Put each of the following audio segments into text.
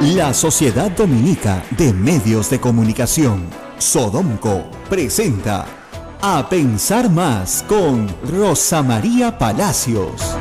La Sociedad Dominica de Medios de Comunicación, Sodomco, presenta A Pensar Más con Rosa María Palacios.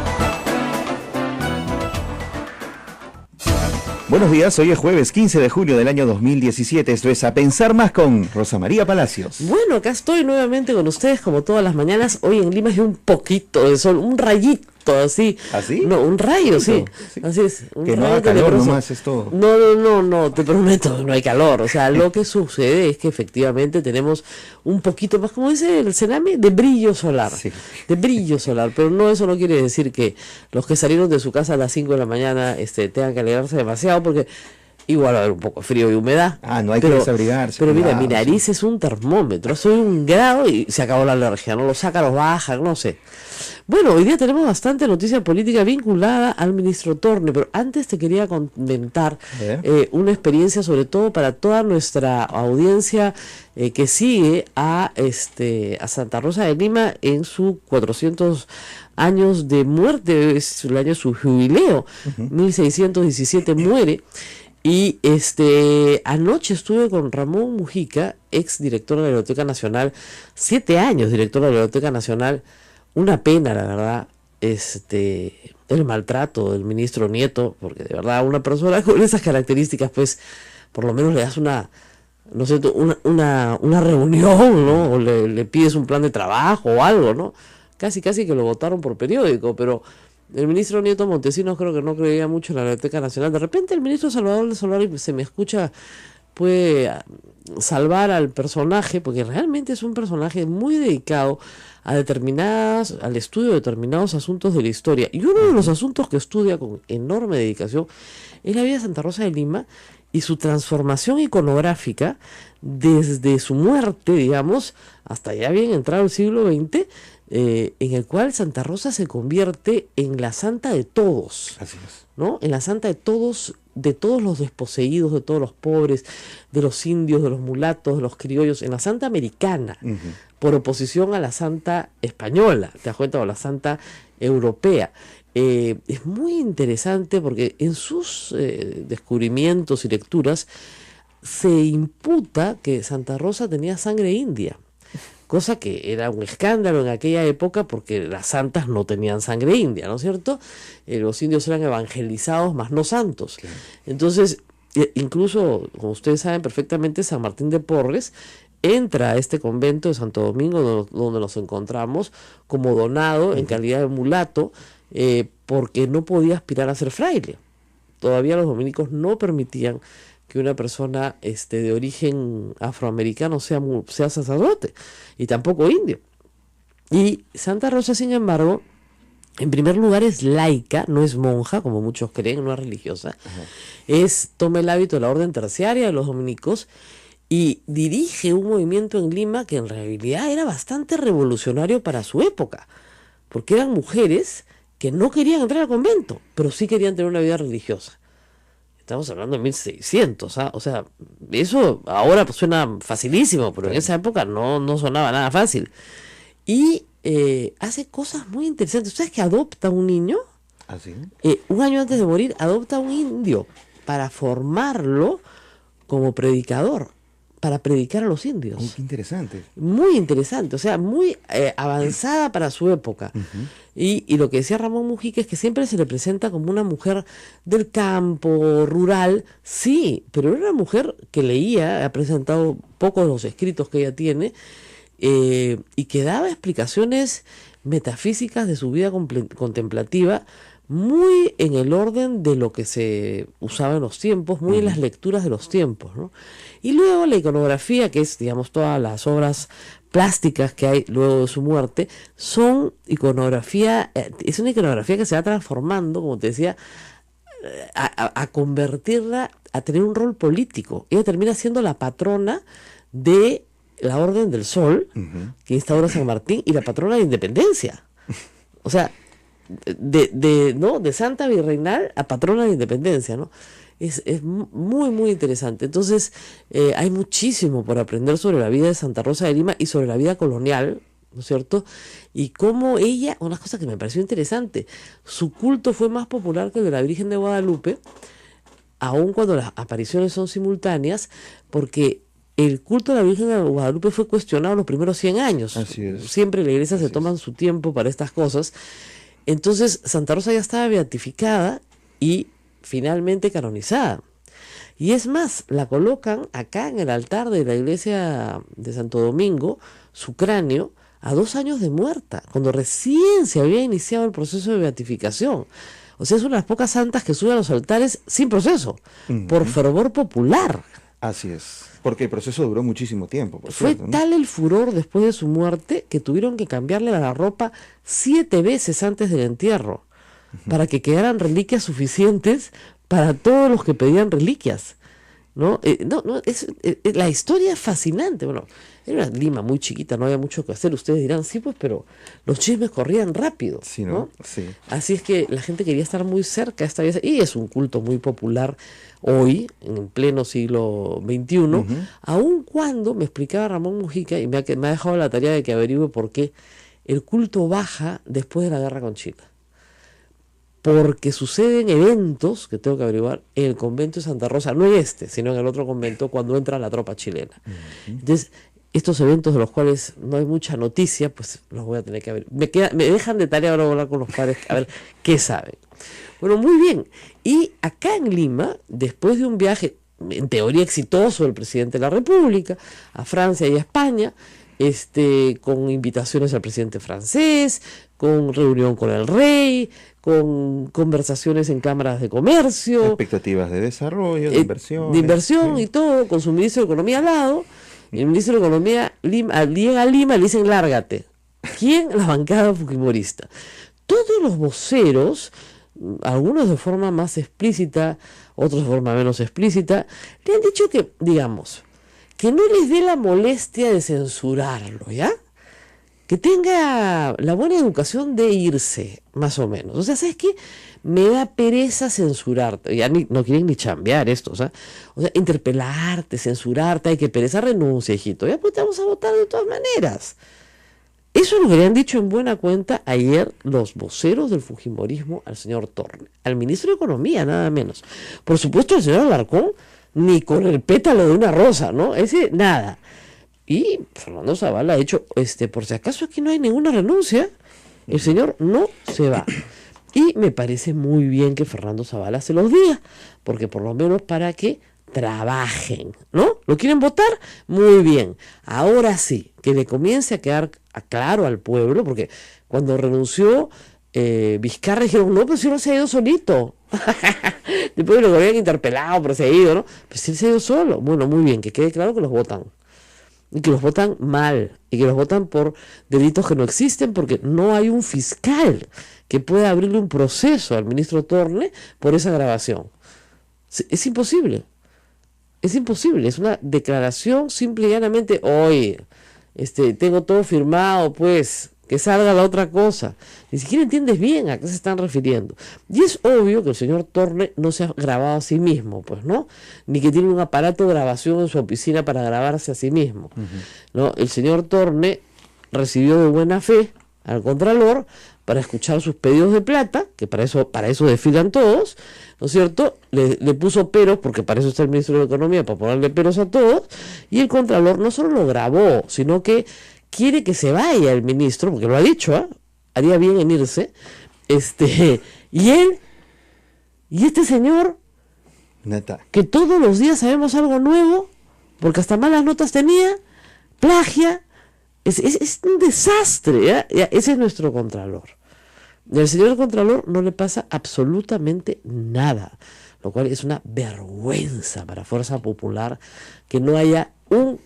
Buenos días, hoy es jueves 15 de julio del año 2017, esto es A Pensar Más con Rosa María Palacios. Bueno, acá estoy nuevamente con ustedes como todas las mañanas. Hoy en Lima hay un poquito de sol, un rayito así. ¿Así? No, un rayo, sí. Así es. Un que no rayo haga calor tenebroso. nomás es todo. No, te prometo, no hay calor. O sea, lo que sucede es que efectivamente tenemos un poquito más, como dice el Senami, de brillo solar. Sí. De brillo solar, pero no, eso no quiere decir que los que salieron de su casa a las 5 de la mañana tengan que alegrarse demasiado, porque igual va a haber un poco de frío y humedad. No hay que desabrigarse. Pero mira, cuidado, mi nariz es un termómetro, soy un grado y se acabó la alergia, no lo saca, lo baja, no sé. Bueno, hoy día tenemos bastante noticia política vinculada al ministro Torne, pero antes te quería comentar una experiencia, sobre todo para toda nuestra audiencia que sigue a Santa Rosa de Lima en su 400 años de muerte, es el año de su jubileo, 1617 muere. Y anoche estuve con Ramón Mujica, ex director de la Biblioteca Nacional, 7 años director de la Biblioteca Nacional. Una pena, la verdad, el maltrato del ministro Nieto, porque de verdad una persona con esas características, pues, por lo menos le das una reunión, ¿no? O le pides un plan de trabajo o algo, ¿no? Casi que lo votaron por periódico, pero el ministro Nieto Montesinos creo que no creía mucho en la Biblioteca Nacional. De repente el ministro Salvador de Solari, se me escucha, puede salvar al personaje, porque realmente es un personaje muy dedicado al estudio de determinados asuntos de la historia. Y uno de los asuntos que estudia con enorme dedicación es la vida de Santa Rosa de Lima y su transformación iconográfica desde su muerte, digamos, hasta ya bien entrado el siglo XX, en el cual Santa Rosa se convierte en la santa de todos. Así es. ¿No? En la santa de todos los desposeídos, de todos los pobres, de los indios, de los mulatos, de los criollos, en la santa americana, por oposición a la santa española, ¿te das cuenta? O la santa europea. Es muy interesante porque en sus descubrimientos y lecturas se imputa que Santa Rosa tenía sangre india, cosa que era un escándalo en aquella época porque las santas no tenían sangre india, ¿no es cierto? Los indios eran evangelizados, más no santos. Claro. Entonces, incluso, como ustedes saben perfectamente, San Martín de Porres entra a este convento de Santo Domingo, donde nos encontramos, como donado en calidad de mulato, porque no podía aspirar a ser fraile. Todavía los dominicos no permitían que una persona de origen afroamericano sea sacerdote, y tampoco indio. Y Santa Rosa, sin embargo, en primer lugar es laica, no es monja, como muchos creen, no es religiosa. Toma el hábito de la orden terciaria de los dominicos y dirige un movimiento en Lima que en realidad era bastante revolucionario para su época, porque eran mujeres que no querían entrar al convento, pero sí querían tener una vida religiosa. Estamos hablando de 1600, ¿ah? O sea, eso ahora suena facilísimo, pero en esa época no sonaba nada fácil. Y hace cosas muy interesantes. ¿Sabes que adopta un niño? ¿Ah, sí? Un año antes de morir, adopta un indio para formarlo como predicador, para predicar a los indios. Qué interesante. Muy interesante, o sea, muy avanzada para su época. Y lo que decía Ramón Mujica es que siempre se le presenta como una mujer del campo, rural, sí, pero era una mujer que leía, ha presentado pocos de los escritos que ella tiene, y que daba explicaciones metafísicas de su vida contemplativa, muy en el orden de lo que se usaba en los tiempos, muy en las lecturas de los tiempos, ¿no? Y luego la iconografía, que es, digamos, todas las obras plásticas que hay luego de su muerte, son iconografía, es una iconografía que se va transformando, como te decía, a convertirla, a tener un rol político. Ella termina siendo la patrona de la Orden del Sol, que instaura San Martín, y la patrona de Independencia. O sea, de Santa Virreinal a patrona de Independencia, ¿no? Es muy, muy interesante. Entonces, hay muchísimo por aprender sobre la vida de Santa Rosa de Lima y sobre la vida colonial, ¿no es cierto? Y cómo ella, una cosa que me pareció interesante, su culto fue más popular que el de la Virgen de Guadalupe, aun cuando las apariciones son simultáneas, porque el culto a la Virgen de Guadalupe fue cuestionado los primeros 100 años. Así es. Siempre la iglesia Así se toman su tiempo para estas cosas. Entonces Santa Rosa ya estaba beatificada y finalmente canonizada. Y es más, la colocan acá en el altar de la iglesia de Santo Domingo, su cráneo, a 2 años de muerta, cuando recién se había iniciado el proceso de beatificación. O sea, es una de las pocas santas que suben a los altares sin proceso, por fervor popular. Así es, porque el proceso duró muchísimo tiempo. Fue cierto, ¿no? tal el furor después de su muerte que tuvieron que cambiarle la ropa 7 veces antes del entierro, para que quedaran reliquias suficientes para todos los que pedían reliquias. ¿No? La historia es fascinante. Bueno, era una Lima muy chiquita, no había mucho que hacer. Ustedes dirán, sí, pues, pero los chismes corrían rápido. Sí, ¿no? ¿no? Sí. Así es que la gente quería estar muy cerca esta vez. Y es un culto muy popular hoy, en pleno siglo XXI, aun cuando me explicaba Ramón Mujica, y me ha dejado la tarea de que averigüe por qué el culto baja después de la guerra con Chile. Porque suceden eventos que tengo que averiguar en el convento de Santa Rosa, no en este, sino en el otro convento, cuando entra la tropa chilena. Entonces, estos eventos de los cuales no hay mucha noticia, pues los voy a tener que averiguar. Me dejan de tarea ahora hablar con los padres, a ver qué saben. Bueno, muy bien. Y acá en Lima, después de un viaje, en teoría exitoso, del presidente de la República, a Francia y a España, con invitaciones al presidente francés, con reunión con el rey, con conversaciones en cámaras de comercio, expectativas de desarrollo, de inversión. De inversión y todo, con su ministro de Economía al lado. Y el ministro de Economía llega a Lima y le dicen, lárgate. ¿Quién? La bancada fujimorista. Todos los voceros, algunos de forma más explícita, otros de forma menos explícita, le han dicho que, digamos, que no les dé la molestia de censurarlo, ¿ya? Que tenga la buena educación de irse, más o menos. O sea, ¿sabes qué? Me da pereza censurarte. Ya no quieren ni chambear esto, ¿sabes? O sea, interpelarte, censurarte, hay que pereza, renuncia, hijito. Ya pues te vamos a votar de todas maneras. Eso es lo que le han dicho en buena cuenta ayer los voceros del fujimorismo al señor Torne, al ministro de Economía, nada menos. Por supuesto, el señor Alarcón, ni con el pétalo de una rosa, ¿no? Ese, nada. Y Fernando Zavala ha dicho, por si acaso aquí no hay ninguna renuncia, el señor no se va. Y me parece muy bien que Fernando Zavala se los diga, porque por lo menos para que trabajen, ¿no? ¿Lo quieren votar? Muy bien. Ahora sí, que le comience a quedar claro al pueblo, porque cuando renunció Vizcarra dijeron, no, pero si no se ha ido solito. Después lo habían interpelado, perseguido, ¿no? Pues si él se ha ido solo. Bueno, muy bien, que quede claro que los votan. Y que los votan mal, y que los votan por delitos que no existen, porque no hay un fiscal que pueda abrirle un proceso al ministro Torne por esa grabación. Es imposible. Es imposible. Es una declaración simple y llanamente, oye, tengo todo firmado, pues, que salga la otra cosa. Ni siquiera entiendes bien a qué se están refiriendo. Y es obvio que el señor Torne no se ha grabado a sí mismo, pues, ¿no? Ni que tiene un aparato de grabación en su oficina para grabarse a sí mismo, ¿no? El señor Torne recibió de buena fe al Contralor para escuchar sus pedidos de plata, que para eso desfilan todos, ¿no es cierto? Le puso peros, porque para eso está el ministro de Economía, para ponerle peros a todos, y el Contralor no solo lo grabó, sino que quiere que se vaya el ministro, porque lo ha dicho, ¿eh? Haría bien en irse, y él, y este señor, Neta. que todos los días sabemos algo nuevo, porque hasta malas notas tenía, plagia, es un desastre, ¿eh? Ese es nuestro Contralor. Y al señor Contralor no le pasa absolutamente nada, lo cual es una vergüenza para Fuerza Popular que no haya un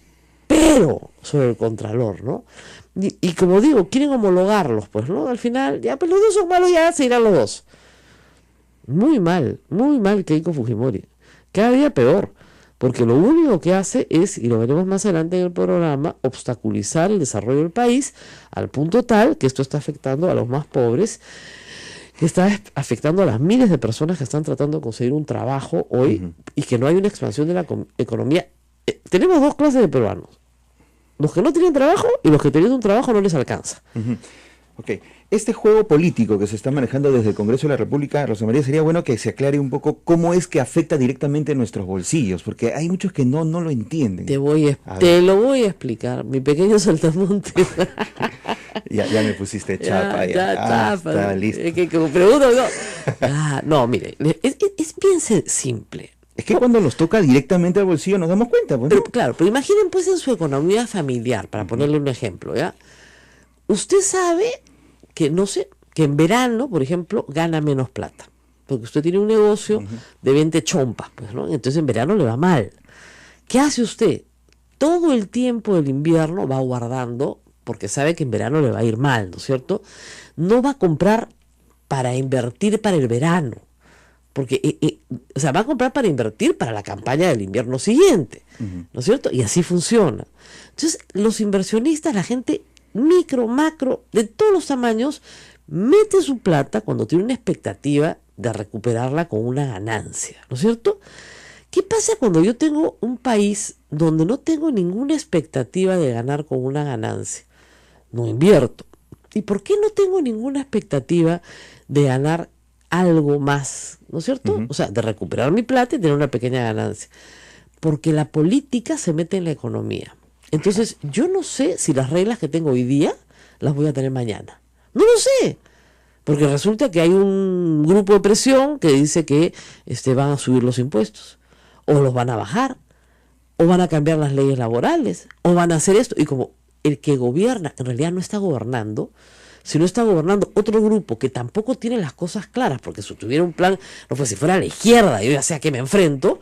pero sobre el Contralor, ¿no? Y como digo, quieren homologarlos, pues, ¿no? Al final, ya, pues los dos son malos, ya se irán los dos. Muy mal Keiko Fujimori. Cada día peor, porque lo único que hace es, y lo veremos más adelante en el programa, obstaculizar el desarrollo del país al punto tal que esto está afectando a los más pobres, que está afectando a las miles de personas que están tratando de conseguir un trabajo hoy y que no hay una expansión de la economía. Tenemos 2 clases de peruanos: los que no tienen trabajo y los que teniendo un trabajo no les alcanza. Ok, este juego político que se está manejando desde el Congreso de la República, Rosa María, sería bueno que se aclare un poco cómo es que afecta directamente nuestros bolsillos, porque hay muchos que no lo entienden. Te A te ver. lo voy a explicar, mi pequeño saltamontes. Ya me pusiste chapa, Ya, Ah, chapa. está listo. Es que como pregunto, no. No, mire, es bien simple. Es que cuando nos toca directamente al bolsillo nos damos cuenta, pues, ¿no? Pero claro, pero imaginen pues en su economía familiar, para ponerle un ejemplo, ¿ya? Usted sabe que, no sé, que en verano, por ejemplo, gana menos plata. Porque usted tiene un negocio de venta de chompas, pues, ¿no? Entonces en verano le va mal. ¿Qué hace usted? Todo el tiempo del invierno va guardando, porque sabe que en verano le va a ir mal, ¿no es cierto? No va a comprar para invertir para el verano. Porque, o sea, va a comprar para invertir para la campaña del invierno siguiente, ¿no es cierto? Y así funciona. Entonces, los inversionistas, la gente micro, macro, de todos los tamaños, mete su plata cuando tiene una expectativa de recuperarla con una ganancia, ¿no es cierto? ¿Qué pasa cuando yo tengo un país donde no tengo ninguna expectativa de ganar con una ganancia? No invierto. ¿Y por qué no tengo ninguna expectativa de ganar algo más, ¿no es cierto? O sea, de recuperar mi plata y tener una pequeña ganancia. Porque la política se mete en la economía. Entonces, yo no sé si las reglas que tengo hoy día las voy a tener mañana. No lo sé. Porque resulta que hay un grupo de presión que dice que van a subir los impuestos, o los van a bajar, o van a cambiar las leyes laborales, o van a hacer esto. Y como el que gobierna en realidad no está gobernando, si no está gobernando otro grupo que tampoco tiene las cosas claras, porque si tuviera un plan, no pues si fuera a la izquierda, yo ya sé a qué me enfrento,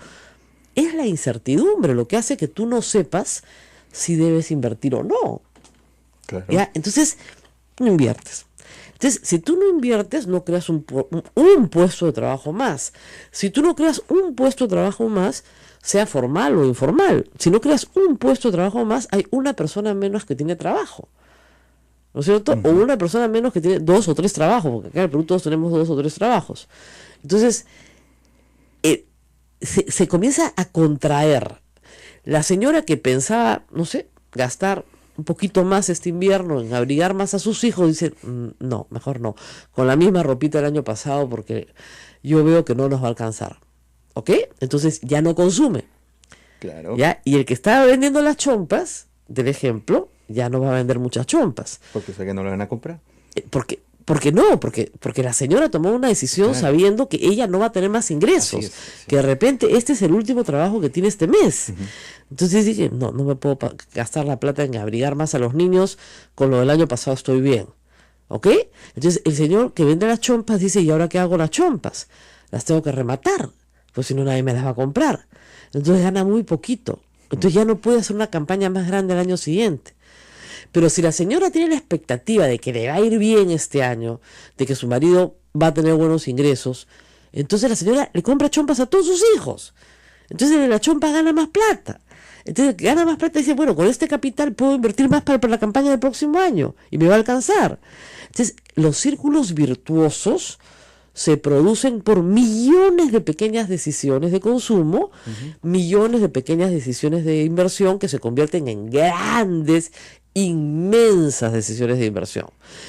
es la incertidumbre lo que hace que tú no sepas si debes invertir o no. Claro. ¿Ya? Entonces, no inviertes. Entonces, si tú no inviertes, no creas un puesto de trabajo más. Si tú no creas un puesto de trabajo más, sea formal o informal, si no creas un puesto de trabajo más, hay una persona menos que tiene trabajo. ¿No es cierto? O una persona menos que tiene 2 o 3 trabajos, porque acá en el Perú todos tenemos 2 o 3 trabajos. Entonces, se comienza a contraer. La señora que pensaba, no sé, gastar un poquito más este invierno en abrigar más a sus hijos, dice, no, mejor no, con la misma ropita del año pasado porque yo veo que no nos va a alcanzar. ¿Ok? Entonces ya no consume. Claro. ¿Ya? Y el que estaba vendiendo las chompas, del ejemplo, ya no va a vender muchas chompas. Porque sé que no lo van a comprar. Porque la señora tomó una decisión Claro. sabiendo que ella no va a tener más ingresos, Así es. que de repente este es el último trabajo que tiene este mes. Entonces dije, no me puedo gastar la plata en abrigar más a los niños, con lo del año pasado estoy bien. ¿Ok? Entonces el señor que vende las chompas dice, ¿y ahora qué hago con las chompas? Las tengo que rematar, pues si no nadie me las va a comprar. Entonces gana muy poquito. Entonces ya no puede hacer una campaña más grande el año siguiente. Pero si la señora tiene la expectativa de que le va a ir bien este año, de que su marido va a tener buenos ingresos, entonces la señora le compra chompas a todos sus hijos. Entonces de la chompa gana más plata. Entonces gana más plata y dice, bueno, con este capital puedo invertir más para la campaña del próximo año y me va a alcanzar. Entonces los círculos virtuosos se producen por millones de pequeñas decisiones de consumo, millones de pequeñas decisiones de inversión que se convierten en grandes, inmensas decisiones de inversión.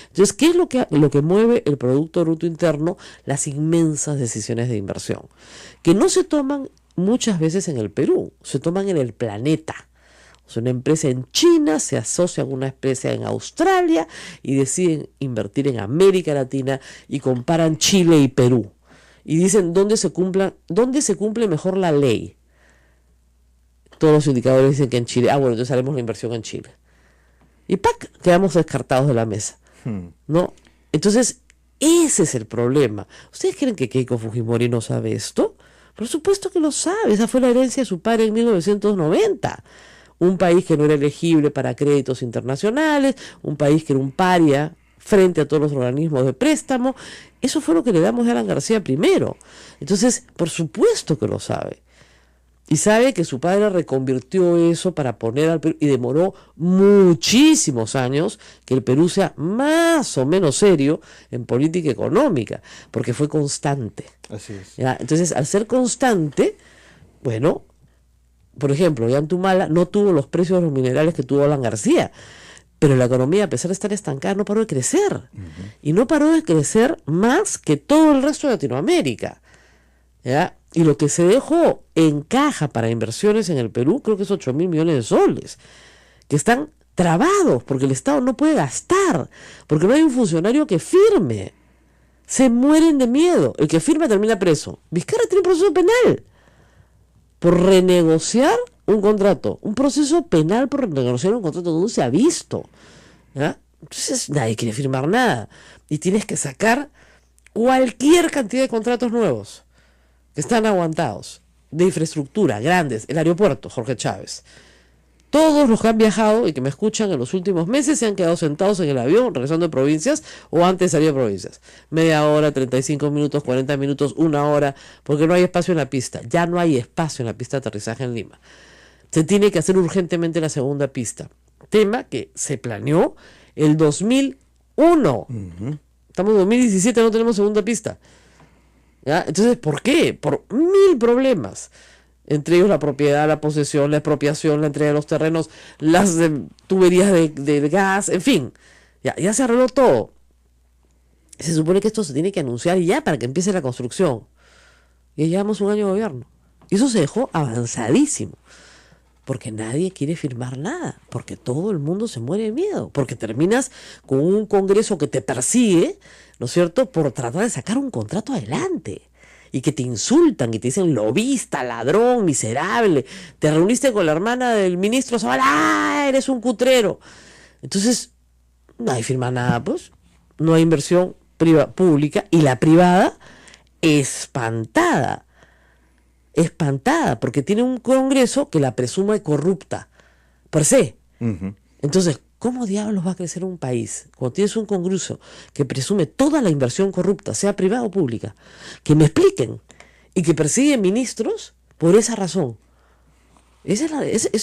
Entonces, ¿qué es lo que mueve el Producto Bruto Interno? Las inmensas decisiones de inversión, que no se toman muchas veces en el Perú, se toman en el planeta. O sea, una empresa en China se asocia con una empresa en Australia y deciden invertir en América Latina y comparan Chile y Perú. Y dicen dónde se cumple mejor la ley. Todos los indicadores dicen que en Chile. Bueno, entonces haremos la inversión en Chile. Y ¡pac! Quedamos descartados de la mesa. ¿No? Entonces, ese es el problema. ¿Ustedes creen que Keiko Fujimori no sabe esto? Por supuesto que lo sabe. Esa fue la herencia de su padre en 1990. Un país que no era elegible para créditos internacionales, un país que era un paria frente a todos los organismos de préstamo. Eso fue lo que le damos a Alan García primero. Entonces, por supuesto que lo sabe. Y sabe que su padre reconvirtió eso para poner al Perú, y demoró muchísimos años que el Perú sea más o menos serio en política económica, porque fue constante. Así es. ¿Ya? Entonces, al ser constante, bueno, por ejemplo, Ollantumala no tuvo los precios de los minerales que tuvo Alan García, pero la economía, a pesar de estar estancada, no paró de crecer. Y no paró de crecer más que todo el resto de Latinoamérica. ¿Ya? Y lo que se dejó en caja para inversiones en el Perú, creo que es 8.000 millones de soles, que están trabados porque el Estado no puede gastar, porque no hay un funcionario que firme. Se mueren de miedo. El que firma termina preso. Vizcarra tiene un proceso penal por renegociar un contrato. Un proceso penal por renegociar un contrato que no se ha visto. ¿Ya? Entonces nadie quiere firmar nada. Y tienes que sacar cualquier cantidad de contratos nuevos que están aguantados. De infraestructura, grandes. El aeropuerto, Jorge Chávez. Todos los que han viajado y que me escuchan en los últimos meses se han quedado sentados en el avión, regresando de provincias o antes de salir de provincias. Media hora, 35 minutos, 40 minutos, 1 hora, porque no hay espacio en la pista. Ya no hay espacio en la pista de aterrizaje en Lima. Se tiene que hacer urgentemente la segunda pista. Tema que se planeó el 2001. Estamos en 2017, no tenemos segunda pista. ¿Ya? Entonces, ¿por qué? Por 1000 problemas. Entre ellos la propiedad, la posesión, la expropiación, la entrega de los terrenos, las tuberías de gas, en fin. Ya se arregló todo. Se supone que esto se tiene que anunciar ya para que empiece la construcción. Y ya llevamos 1 año de gobierno. Y eso se dejó avanzadísimo. Porque nadie quiere firmar nada. Porque todo el mundo se muere de miedo. Porque terminas con un Congreso que te persigue, ¿no es cierto?, por tratar de sacar un contrato adelante. Y que te insultan y te dicen lobista, ladrón, miserable. Te reuniste con la hermana del ministro Zavala, ¡ah, eres un cutrero! Entonces, nadie firma nada, pues. No hay inversión pública y la privada espantada, porque tiene un Congreso que la presume corrupta, per se. Entonces, ¿cómo diablos va a crecer un país cuando tienes un Congreso que presume toda la inversión corrupta, sea privada o pública? Que me expliquen. Y que persigue ministros por esa razón. Esa es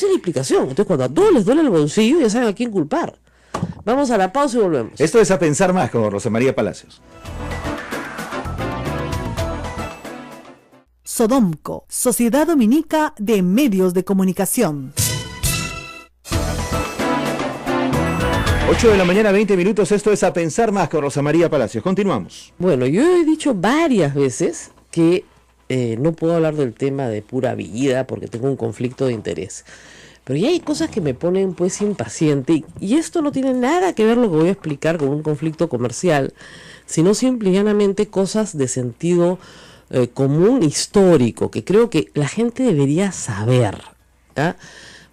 la explicación. Entonces, cuando a todos les duele el bolsillo, ya saben a quién culpar. Vamos a la pausa y volvemos. Esto es A Pensar Más con Rosa María Palacios. Sodomco, Sociedad Dominica de Medios de Comunicación. 8 de la mañana, 20 minutos. Esto es A Pensar Más con Rosa María Palacios. Continuamos. Bueno, yo he dicho varias veces que no puedo hablar del tema de pura vida porque tengo un conflicto de interés. Pero ya hay cosas que me ponen pues impaciente y esto no tiene nada que ver lo que voy a explicar con un conflicto comercial, sino simple y llanamente cosas de sentido común histórico que creo que la gente debería saber. ¿Ya?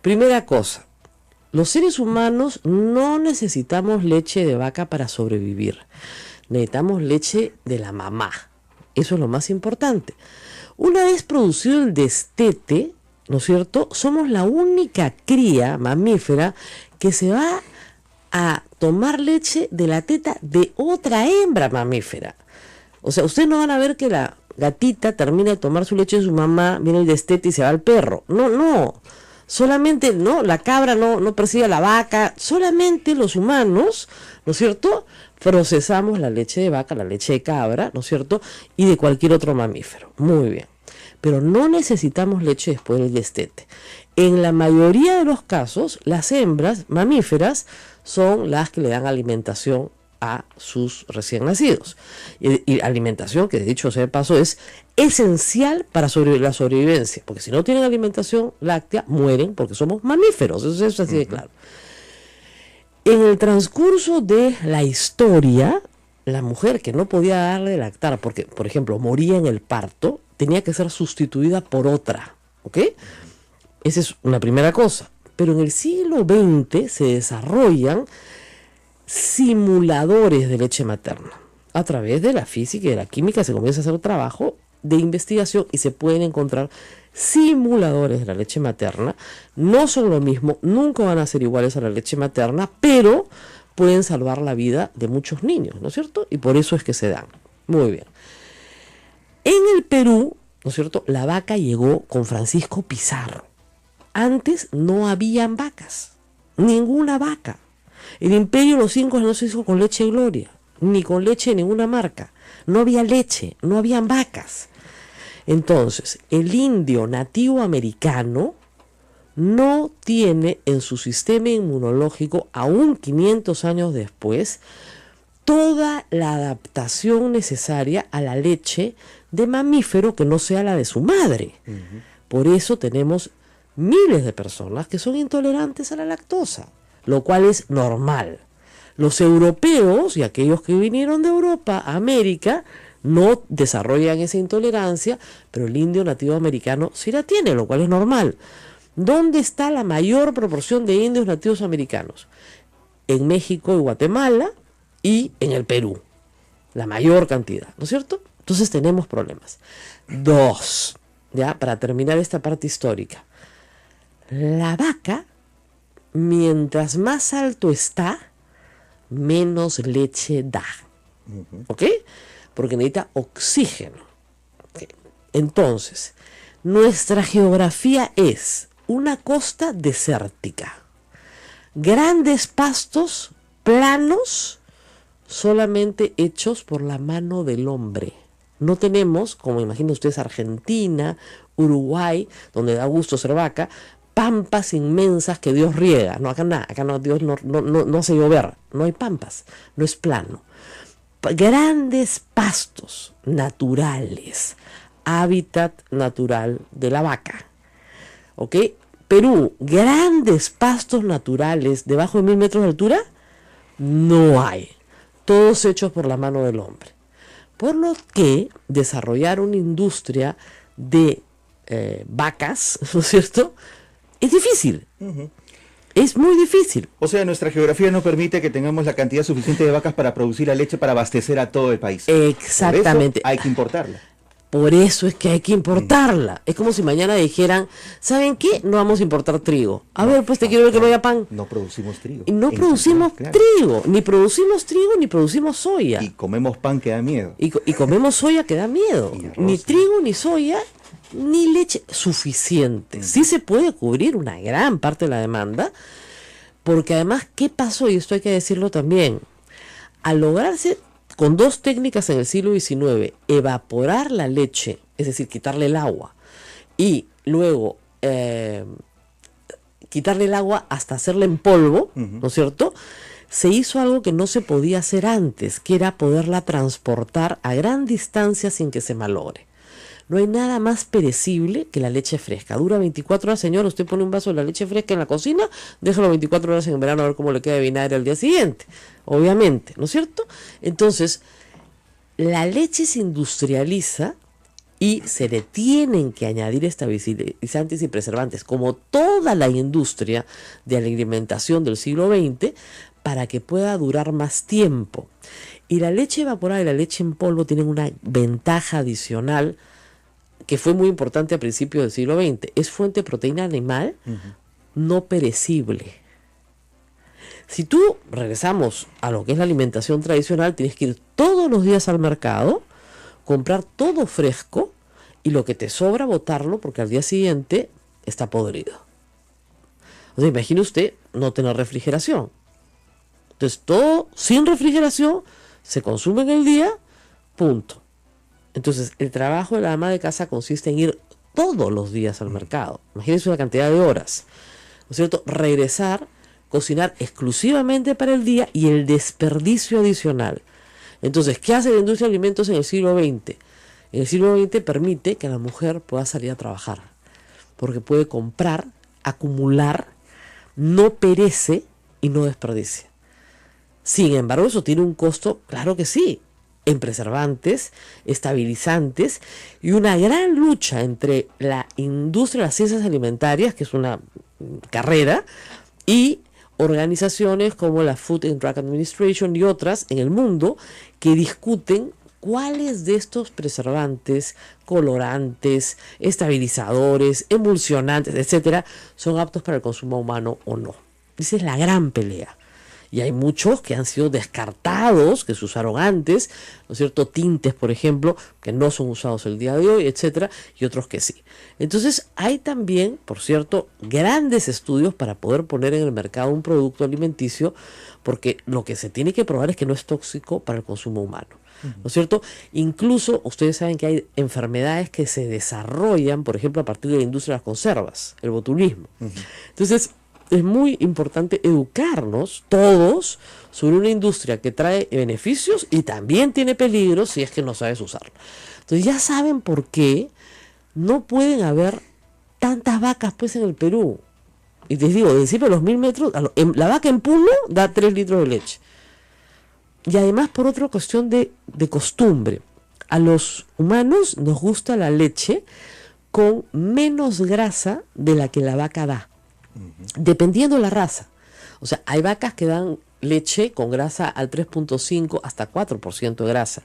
Primera cosa. Los seres humanos no necesitamos leche de vaca para sobrevivir. Necesitamos leche de la mamá. Eso es lo más importante. Una vez producido el destete, ¿no es cierto?, somos la única cría mamífera que se va a tomar leche de la teta de otra hembra mamífera. O sea, ustedes no van a ver que la gatita termina de tomar su leche de su mamá, viene el destete y se va al perro. No. Solamente, ¿no?, la cabra no persigue a la vaca, solamente los humanos, ¿no es cierto?, procesamos la leche de vaca, la leche de cabra, ¿no es cierto?, y de cualquier otro mamífero. Muy bien. Pero no necesitamos leche después del destete. En la mayoría de los casos, las hembras mamíferas son las que le dan alimentación a sus recién nacidos. Y alimentación que, de dicho sea de paso, es esencial para la sobrevivencia, porque si no tienen alimentación láctea, mueren porque somos mamíferos. Eso es así de claro. En el transcurso de la historia, la mujer que no podía darle de lactar, porque, por ejemplo, moría en el parto, tenía que ser sustituida por otra. ¿Ok? Esa es una primera cosa. Pero en el siglo XX se desarrollan simuladores de leche materna. A través de la física y de la química se comienza a hacer un trabajo de investigación y se pueden encontrar simuladores de la leche materna. No son lo mismo, nunca van a ser iguales a la leche materna, pero pueden salvar la vida de muchos niños, ¿no es cierto? Y por eso es que se dan. Muy bien. En el Perú, ¿no es cierto?, la vaca llegó con Francisco Pizarro. Antes no habían vacas, ninguna vaca. El imperio de los incas no se hizo con leche de gloria, ni con leche de ninguna marca. No había leche, no habían vacas. Entonces, el indio nativo americano no tiene en su sistema inmunológico, aún 500 años después, toda la adaptación necesaria a la leche de mamífero que no sea la de su madre. Por eso tenemos miles de personas que son intolerantes a la lactosa, lo cual es normal. Los europeos y aquellos que vinieron de Europa a América no desarrollan esa intolerancia, pero el indio nativo americano sí la tiene, lo cual es normal. ¿Dónde está la mayor proporción de indios nativos americanos? En México y Guatemala y en el Perú. La mayor cantidad, ¿no es cierto? Entonces tenemos problemas. 2, ya, para terminar esta parte histórica. La vaca, mientras más alto está, menos leche da. ¿Ok? Porque necesita oxígeno. ¿Okay? Entonces, nuestra geografía es una costa desértica, grandes pastos planos, solamente hechos por la mano del hombre. No tenemos, como imaginen ustedes, Argentina, Uruguay, donde da gusto ser vaca, pampas inmensas que Dios riega. No, acá nada, acá no, Dios no hace llover, no hay pampas, no es plano. Grandes pastos naturales, hábitat natural de la vaca. ¿Ok? Perú, grandes pastos naturales debajo de 1000 metros de altura, no hay. Todos hechos por la mano del hombre. Por lo que desarrollar una industria de vacas, ¿no es cierto?, es difícil. Es muy difícil. O sea, nuestra geografía no permite que tengamos la cantidad suficiente de vacas para producir la leche para abastecer a todo el país. Exactamente. Por eso hay que importarla. Por eso es que hay que importarla. Es como si mañana dijeran, ¿saben qué? No vamos a importar trigo. A ver, pues te quiero ver que no haya pan. No producimos trigo. Y no producimos trigo. Ni producimos trigo, ni producimos soya. Y comemos pan que da miedo. Y comemos soya que da miedo. Ni trigo, ni soya, ni leche suficiente. Sí se puede cubrir una gran parte de la demanda, porque además, ¿qué pasó? Y esto hay que decirlo también. Al lograrse con 2 técnicas en el siglo XIX, evaporar la leche, es decir, quitarle el agua, y luego quitarle el agua hasta hacerla en polvo, ¿no es cierto?, se hizo algo que no se podía hacer antes, que era poderla transportar a gran distancia sin que se malogre. No hay nada más perecible que la leche fresca. Dura 24 horas, señor. Usted pone un vaso de la leche fresca en la cocina, déjalo 24 horas en verano a ver cómo le queda de vinagre al día siguiente. Obviamente, ¿no es cierto? Entonces, la leche se industrializa y se le tienen que añadir estabilizantes y preservantes, como toda la industria de la alimentación del siglo XX, para que pueda durar más tiempo. Y la leche evaporada y la leche en polvo tienen una ventaja adicional que fue muy importante a principios del siglo XX. Es fuente de proteína animal no perecible. Si tú regresamos a lo que es la alimentación tradicional, tienes que ir todos los días al mercado, comprar todo fresco y lo que te sobra botarlo porque al día siguiente está podrido. O sea, imagine usted no tener refrigeración. Entonces todo sin refrigeración se consume en el día, punto. Entonces el trabajo de la ama de casa consiste en ir todos los días al mercado. Imagínense una cantidad de horas, ¿no es cierto? Regresar, cocinar exclusivamente para el día y el desperdicio adicional. Entonces, ¿qué hace la industria de alimentos en el siglo XX? En el siglo XX permite que la mujer pueda salir a trabajar, porque puede comprar, acumular, no perece y no desperdicia. Sin embargo, eso tiene un costo, claro que sí, en preservantes, estabilizantes y una gran lucha entre la industria de las ciencias alimentarias, que es una carrera, y organizaciones como la Food and Drug Administration y otras en el mundo que discuten cuáles de estos preservantes, colorantes, estabilizadores, emulsionantes, etcétera, son aptos para el consumo humano o no. Esa es la gran pelea. Y hay muchos que han sido descartados, que se usaron antes, ¿no es cierto? Tintes, por ejemplo, que no son usados el día de hoy, etcétera, y otros que sí. Entonces, hay también, por cierto, grandes estudios para poder poner en el mercado un producto alimenticio, porque lo que se tiene que probar es que no es tóxico para el consumo humano, ¿no es cierto? Incluso, ustedes saben que hay enfermedades que se desarrollan, por ejemplo, a partir de la industria de las conservas, el botulismo. Entonces, es muy importante educarnos todos sobre una industria que trae beneficios y también tiene peligros si es que no sabes usarlo. Entonces ya saben por qué no pueden haber tantas vacas pues en el Perú. Y les digo, de encima de los 1000 metros, la vaca en Puno da 3 litros de leche. Y además por otra cuestión de costumbre. A los humanos nos gusta la leche con menos grasa de la que la vaca da, dependiendo de la raza. O sea, hay vacas que dan leche con grasa al 3.5 hasta 4% de grasa.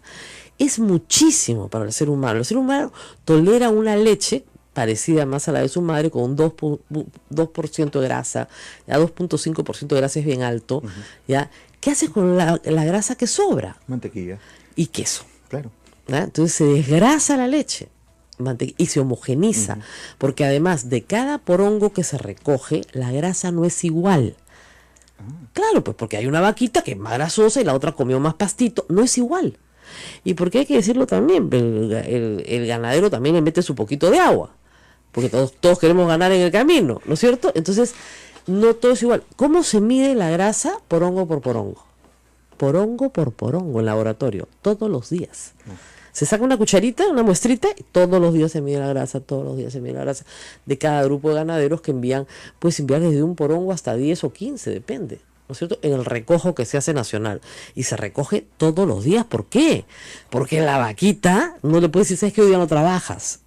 Es muchísimo para el ser humano. El ser humano tolera una leche parecida más a la de su madre con un 2% de grasa, ya 2.5% de grasa es bien alto, ¿ya? ¿Qué hace con la grasa que sobra? Mantequilla. Y queso. Claro. ¿Ya? Entonces se desgrasa la leche y se homogeniza, porque además de cada porongo que se recoge, la grasa no es igual. Claro, pues porque hay una vaquita que es más grasosa y la otra comió más pastito, no es igual. Y porque hay que decirlo también, el ganadero también le mete su poquito de agua, porque todos queremos ganar en el camino, ¿no es cierto? Entonces, no todo es igual. ¿Cómo se mide la grasa? Porongo por porongo. Porongo por porongo en laboratorio, todos los días. Se saca una cucharita, una muestrita, y todos los días se mide la grasa, todos los días se mide la grasa de cada grupo de ganaderos que envían, puedes enviar desde un porongo hasta 10 o 15, depende, ¿no es cierto? En el recojo que se hace nacional. Y se recoge todos los días. ¿Por qué? Porque la vaquita no le puedes decir, ¿sabes que hoy día no trabajas?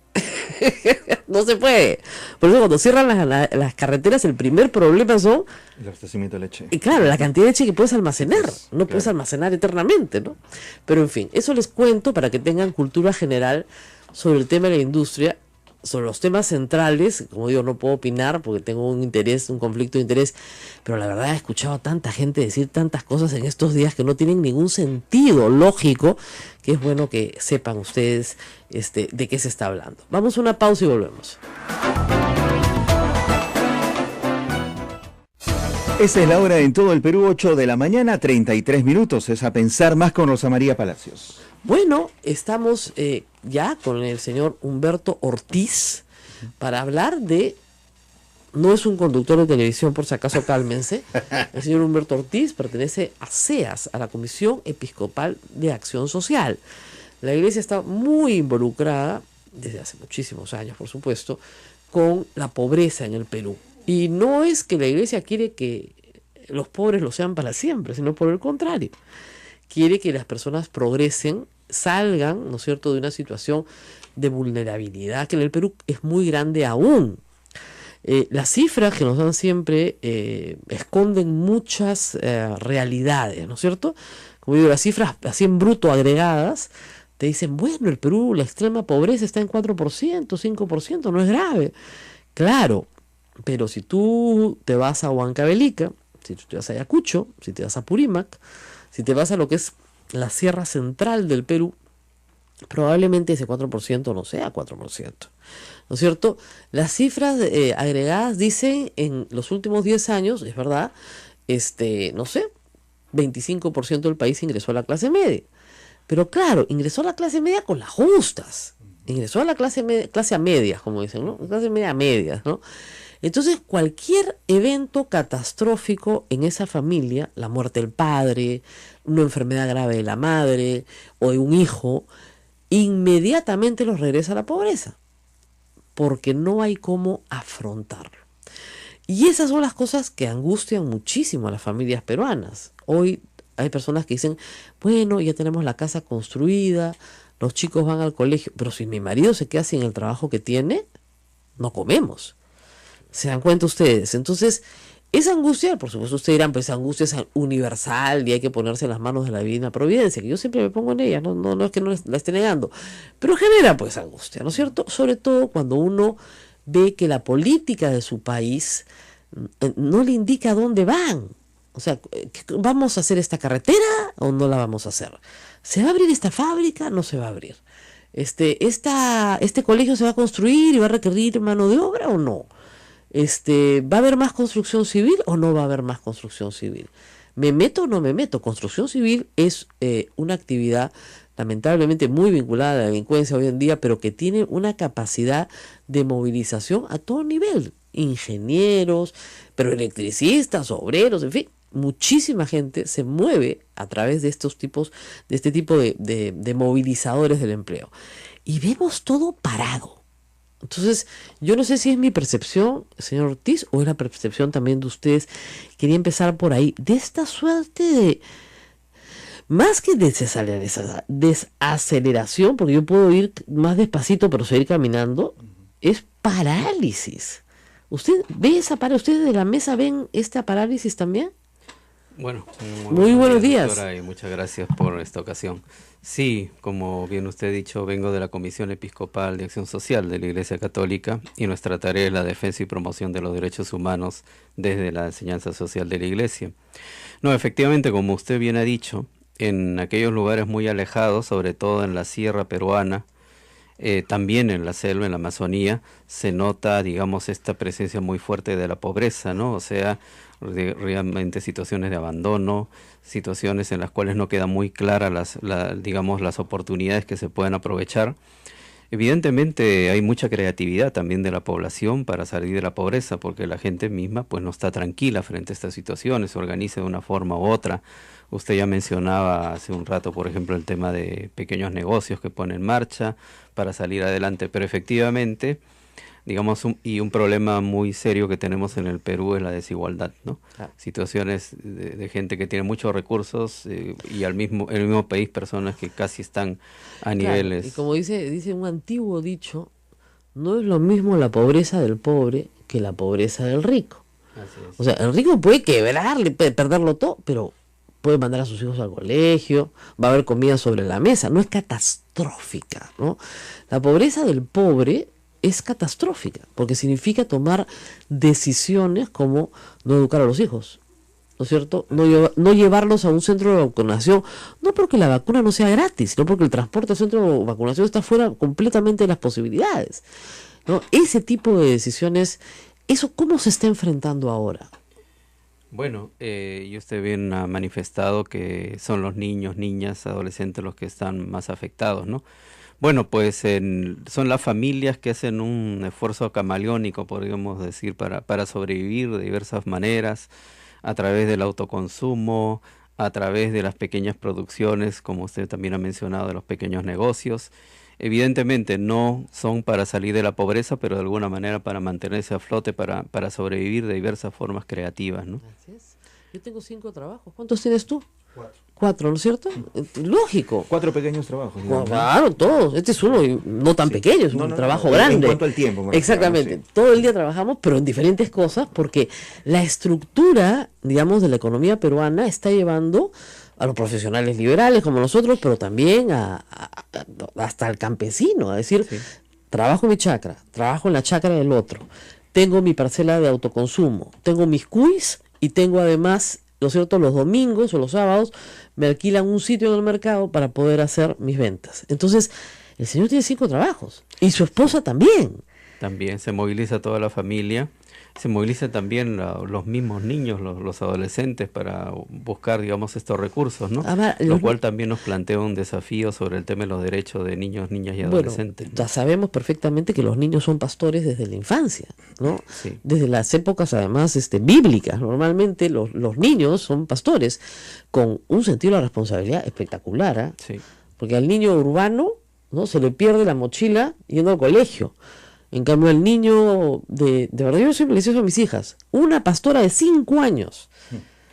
No se puede. Por eso cuando cierran las carreteras, el primer problema son el abastecimiento de leche. y claro, la cantidad de leche que puedes almacenar, Pues, no puedes almacenar eternamente, ¿no? Pero en fin, eso les cuento para que tengan cultura general sobre el tema de la industria, sobre los temas centrales. Como digo, no puedo opinar porque tengo un interés, un conflicto de interés, pero la verdad he escuchado a tanta gente decir tantas cosas en estos días que no tienen ningún sentido lógico, que es bueno que sepan ustedes de qué se está hablando. Vamos a una pausa y volvemos. Esa es la hora en todo el Perú, 8 de la mañana, 33 minutos. Es a pensar más con Rosa María Palacios. Bueno, estamos ya con el señor Humberto Ortiz para hablar de... No es un conductor de televisión, por si acaso, cálmense. El señor Humberto Ortiz pertenece a CEAS, a la Comisión Episcopal de Acción Social. La Iglesia está muy involucrada, desde hace muchísimos años, por supuesto, con la pobreza en el Perú. Y no es que la Iglesia quiere que los pobres lo sean para siempre, sino por el contrario. Quiere que las personas progresen, salgan, ¿no es cierto?, de una situación de vulnerabilidad que en el Perú es muy grande aún. Las cifras que nos dan siempre esconden muchas realidades, ¿no es cierto? Como digo, las cifras así en bruto agregadas te dicen, bueno, el Perú, la extrema pobreza está en 4%, 5%, no es grave. Claro, pero si tú te vas a Huancavelica, si tú te vas a Ayacucho, si te vas a Purímac, si te vas a lo que es la sierra central del Perú, probablemente ese 4% no sea 4%. ¿No es cierto? Las cifras agregadas dicen en los últimos 10 años, es verdad, no sé, 25% del país ingresó a la clase media. Pero claro, ingresó a la clase media con las justas. Ingresó a la clase a medias, como dicen, ¿no? Clase media a medias, ¿no? Entonces, cualquier evento catastrófico en esa familia, la muerte del padre, una enfermedad grave de la madre o de un hijo, inmediatamente los regresa a la pobreza, porque no hay cómo afrontarlo. Y esas son las cosas que angustian muchísimo a las familias peruanas. Hoy hay personas que dicen, bueno, ya tenemos la casa construida, los chicos van al colegio, pero si mi marido se queda sin el trabajo que tiene, no comemos. ¿Se dan cuenta ustedes? Entonces, esa angustia, por supuesto ustedes dirán, pues esa angustia es universal y hay que ponerse en las manos de la divina providencia, que yo siempre me pongo en ella, no es que no la esté negando, pero genera pues angustia, ¿no es cierto? Sobre todo cuando uno ve que la política de su país no le indica a dónde van. O sea, ¿vamos a hacer esta carretera o no la vamos a hacer? ¿Se va a abrir esta fábrica? ¿No se va a abrir? ¿Este colegio se va a construir y va a requerir mano de obra o no? ¿Va a haber más construcción civil o no va a haber más construcción civil? ¿Me meto o no me meto? Construcción civil es una actividad lamentablemente muy vinculada a la delincuencia hoy en día, pero que tiene una capacidad de movilización a todo nivel. Ingenieros, pero electricistas, obreros, en fin, muchísima gente se mueve a través de este tipo de movilizadores del empleo. Y vemos todo parado. Entonces, yo no sé si es mi percepción, señor Ortiz, o es la percepción también de ustedes. Quería empezar por ahí, de esta suerte de, más que desaceleración, porque yo puedo ir más despacito pero seguir caminando, es parálisis. ¿Usted ve esa parálisis? ¿Ustedes de la mesa ven esta parálisis también? Bueno, muy buenos días. Doctora, y muchas gracias por esta ocasión. Sí, como bien usted ha dicho, vengo de la Comisión Episcopal de Acción Social de la Iglesia Católica y nuestra tarea es la defensa y promoción de los derechos humanos desde la enseñanza social de la Iglesia. No, efectivamente, como usted bien ha dicho, en aquellos lugares muy alejados, sobre todo en la sierra peruana, también en la selva, en la Amazonía, se nota, digamos, esta presencia muy fuerte de la pobreza, ¿no? O sea, realmente situaciones de abandono, situaciones en las cuales no queda muy clara digamos, las oportunidades que se pueden aprovechar. Evidentemente hay mucha creatividad también de la población para salir de la pobreza, porque la gente misma pues no está tranquila frente a estas situaciones, se organiza de una forma u otra. Usted ya mencionaba hace un rato, por ejemplo, el tema de pequeños negocios que pone en marcha para salir adelante, pero efectivamente, digamos, un problema muy serio que tenemos en el Perú es la desigualdad, ¿no? Claro. Situaciones de gente que tiene muchos recursos y en el mismo país personas que casi están a niveles. Claro, y como dice un antiguo dicho, no es lo mismo la pobreza del pobre que la pobreza del rico. Así es. O sea, el rico puede quebrarle, puede perderlo todo, pero puede mandar a sus hijos al colegio, va a haber comida sobre la mesa, no es catastrófica, ¿no? La pobreza del pobre es catastrófica, porque significa tomar decisiones como no educar a los hijos, ¿no es cierto? No llevarlos a un centro de vacunación, no porque la vacuna no sea gratis, sino porque el transporte al centro de vacunación está fuera completamente de las posibilidades, ¿no? Ese tipo de decisiones, ¿eso cómo se está enfrentando ahora? Bueno, y usted bien ha manifestado que son los niños, niñas, adolescentes los que están más afectados, ¿no? Bueno, pues son las familias que hacen un esfuerzo camaleónico, podríamos decir, para sobrevivir de diversas maneras, a través del autoconsumo, a través de las pequeñas producciones, como usted también ha mencionado, de los pequeños negocios. Evidentemente no son para salir de la pobreza, pero de alguna manera para mantenerse a flote, para sobrevivir de diversas formas creativas, ¿no? Así es. Yo tengo 5 trabajos. ¿Cuántos tienes tú? 4, ¿no es cierto? Lógico. 4 pequeños trabajos. Digamos. Claro, todos. Este es uno no tan pequeño, es un trabajo grande. En cuanto al tiempo. Exactamente. Sí. Todo el día trabajamos, pero en diferentes cosas, porque la estructura, digamos, de la economía peruana está llevando a los profesionales liberales como nosotros, pero también hasta al campesino, a decir, sí, trabajo en mi chacra, trabajo en la chacra del otro, tengo mi parcela de autoconsumo, tengo mis cuis y tengo además, ¿no es cierto?, los domingos o los sábados me alquilan un sitio en el mercado para poder hacer mis ventas. Entonces, el señor tiene 5 trabajos y su esposa también. También se moviliza toda la familia, se moviliza también los mismos niños, los adolescentes para buscar, digamos, estos recursos, ¿no? Lo cual también nos plantea un desafío sobre el tema de los derechos de niños, niñas y adolescentes. Bueno, ya sabemos perfectamente que los niños son pastores desde la infancia, ¿no? Sí. Desde las épocas, además, bíblicas. Normalmente los niños son pastores con un sentido de la responsabilidad espectacular, ¿eh? Sí. Porque al niño urbano, ¿no?, se le pierde la mochila yendo al colegio. En cambio, el niño de verdad, yo siempre les digo a mis hijas, una pastora de 5 años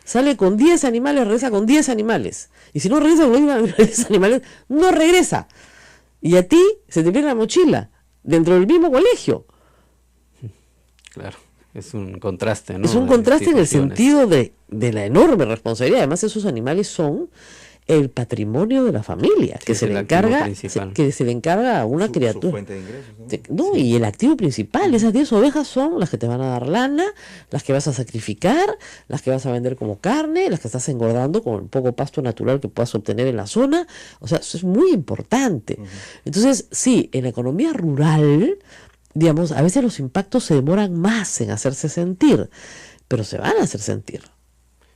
sale con 10 animales, regresa con 10 animales. Y si no regresa con 10 animales, no regresa. Y a ti se te pierde la mochila dentro del mismo colegio. Claro, es un contraste, ¿no? Es un contraste en el sentido de la enorme responsabilidad. Además, esos animales son el patrimonio de la familia, que se le encarga, que se le encarga a una criatura. Su fuente de ingresos, ¿no? No, y el activo principal, esas 10 ovejas son las que te van a dar lana, las que vas a sacrificar, las que vas a vender como carne, las que estás engordando con el poco pasto natural que puedas obtener en la zona. O sea, eso es muy importante. Entonces, sí, en la economía rural, digamos, a veces los impactos se demoran más en hacerse sentir, pero se van a hacer sentir.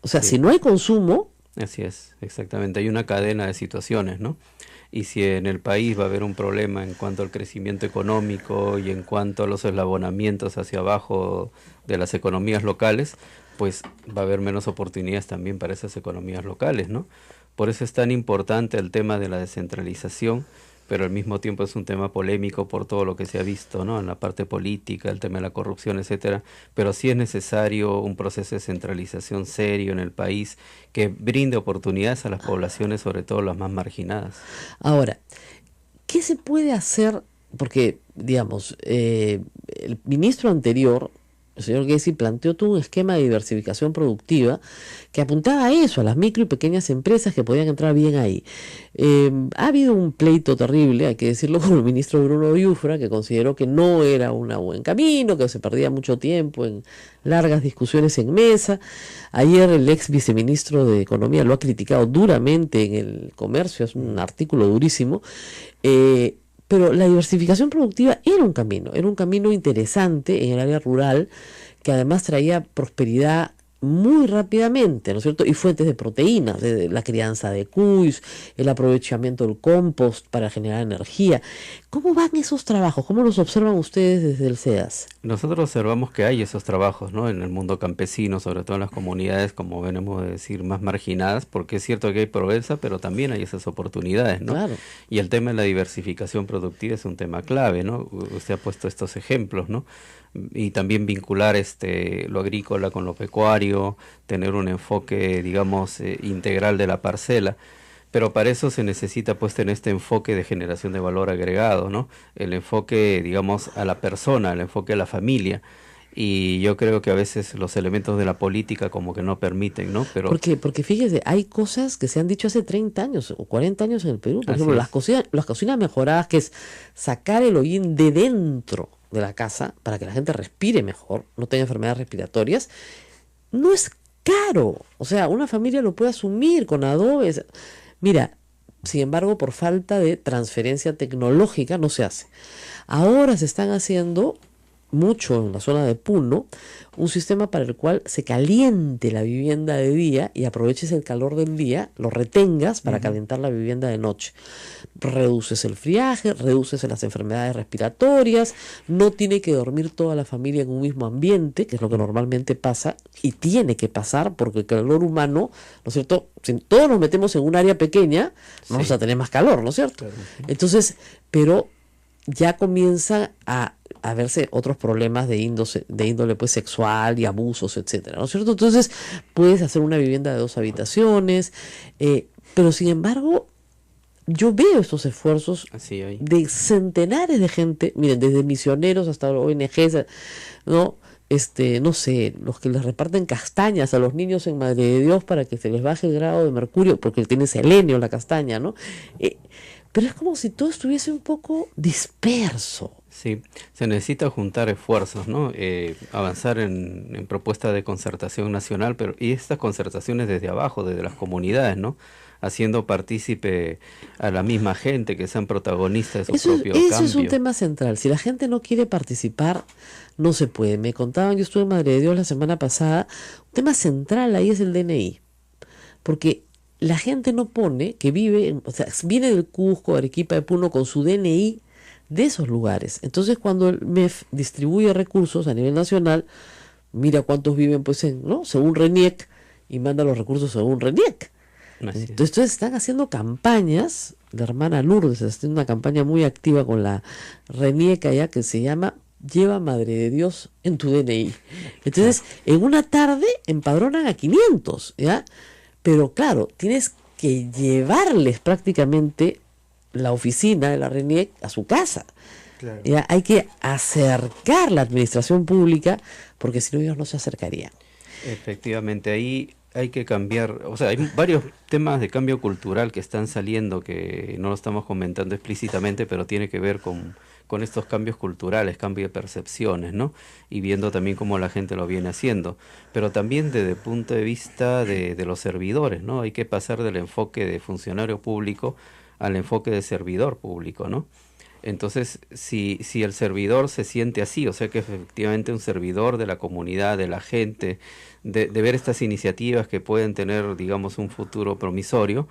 O sea, si no hay consumo... Así es, exactamente. Hay una cadena de situaciones, ¿no? Y si en el país va a haber un problema en cuanto al crecimiento económico y en cuanto a los eslabonamientos hacia abajo de las economías locales, pues va a haber menos oportunidades también para esas economías locales, ¿no? Por eso es tan importante el tema de la descentralización, pero al mismo tiempo es un tema polémico por todo lo que se ha visto, ¿no? En la parte política, el tema de la corrupción, etcétera. Pero sí es necesario un proceso de centralización serio en el país que brinde oportunidades a las poblaciones, sobre todo las más marginadas. Ahora, ¿qué se puede hacer? Porque, digamos, el ministro anterior, el señor Gessi, planteó todo un esquema de diversificación productiva que apuntaba a eso, a las micro y pequeñas empresas que podían entrar bien ahí. Ha habido un pleito terrible, hay que decirlo, con el ministro Bruno Biufra, que consideró que no era un buen camino, que se perdía mucho tiempo en largas discusiones en mesa. Ayer el ex viceministro de Economía lo ha criticado duramente en El Comercio, es un artículo durísimo. Pero la diversificación productiva era un camino interesante en el área rural, que además traía prosperidad muy rápidamente, ¿no es cierto? Y fuentes de proteínas, de la crianza de cuys, el aprovechamiento del compost para generar energía. ¿Cómo van esos trabajos? ¿Cómo los observan ustedes desde el SEAS? Nosotros observamos que hay esos trabajos, ¿no? En el mundo campesino, sobre todo en las comunidades, como venimos a decir, más marginadas, porque es cierto que hay pobreza, pero también hay esas oportunidades, ¿no? Claro. Y el tema de la diversificación productiva es un tema clave, ¿no? Usted ha puesto estos ejemplos, ¿no? Y también vincular lo agrícola con lo pecuario, tener un enfoque, digamos, integral de la parcela. Pero para eso se necesita pues tener este enfoque de generación de valor agregado, ¿no? El enfoque, digamos, a la persona, el enfoque a la familia. Y yo creo que a veces los elementos de la política como que no permiten, ¿no? Pero Porque fíjese, hay cosas que se han dicho hace 30 años o 40 años en el Perú. Por ejemplo, las cocinas mejoradas, que es sacar el hollín de dentro de la casa para que la gente respire mejor, no tenga enfermedades respiratorias, no es caro. O sea, una familia lo puede asumir con adobes. Mira, sin embargo, por falta de transferencia tecnológica no se hace. Ahora se están haciendo mucho en la zona de Puno, un sistema para el cual se caliente la vivienda de día y aproveches el calor del día, lo retengas para calentar la vivienda de noche. Reduces el friaje, reduces las enfermedades respiratorias, no tiene que dormir toda la familia en un mismo ambiente, que es lo que normalmente pasa y tiene que pasar, porque el calor humano, ¿no es cierto? Si todos nos metemos en un área pequeña, vamos a tener más calor, ¿no es cierto? Claro. Entonces, pero ya comienza a verse otros problemas de índole pues sexual y abusos, etcétera, ¿no es cierto? Entonces puedes hacer una vivienda de 2 habitaciones, pero sin embargo yo veo estos esfuerzos de centenares de gente, miren, desde misioneros hasta ONGs, ¿no? No sé, los que les reparten castañas a los niños en Madre de Dios para que se les baje el grado de mercurio, porque tiene selenio la castaña, ¿no? Pero es como si todo estuviese un poco disperso. Sí, se necesita juntar esfuerzos, ¿no? Avanzar en propuestas de concertación nacional, y estas concertaciones desde abajo, desde las comunidades, ¿no? Haciendo partícipe a la misma gente, que sean protagonistas de su propio cambio. Eso es un tema central. Si la gente no quiere participar, no se puede. Me contaban, yo estuve en Madre de Dios la semana pasada, un tema central ahí es el DNI. Porque la gente no pone que vive, o sea, viene del Cusco, Arequipa, de Puno con su DNI de esos lugares. Entonces, cuando el MEF distribuye recursos a nivel nacional, mira cuántos viven pues ¿no? según RENIEC y manda los recursos según RENIEC. Entonces están haciendo campañas, la hermana Lourdes está haciendo una campaña muy activa con la RENIEC allá que se llama Lleva Madre de Dios en tu DNI. Entonces, en una tarde empadronan a 500, ¿ya? Pero claro, tienes que llevarles prácticamente la oficina de la RENIEC a su casa. Claro. ¿Ya? Hay que acercar la administración pública, porque si no ellos no se acercarían. Efectivamente, ahí hay que cambiar, o sea, hay varios temas de cambio cultural que están saliendo que no lo estamos comentando explícitamente, pero tiene que ver con estos cambios culturales, cambio de percepciones, ¿no? Y viendo también cómo la gente lo viene haciendo, pero también desde el punto de vista de los servidores, ¿no? Hay que pasar del enfoque de funcionario público al enfoque de servidor público, ¿no? Entonces, si el servidor se siente así, o sea que efectivamente un servidor de la comunidad, de la gente, de ver estas iniciativas que pueden tener, digamos, un futuro promisorio,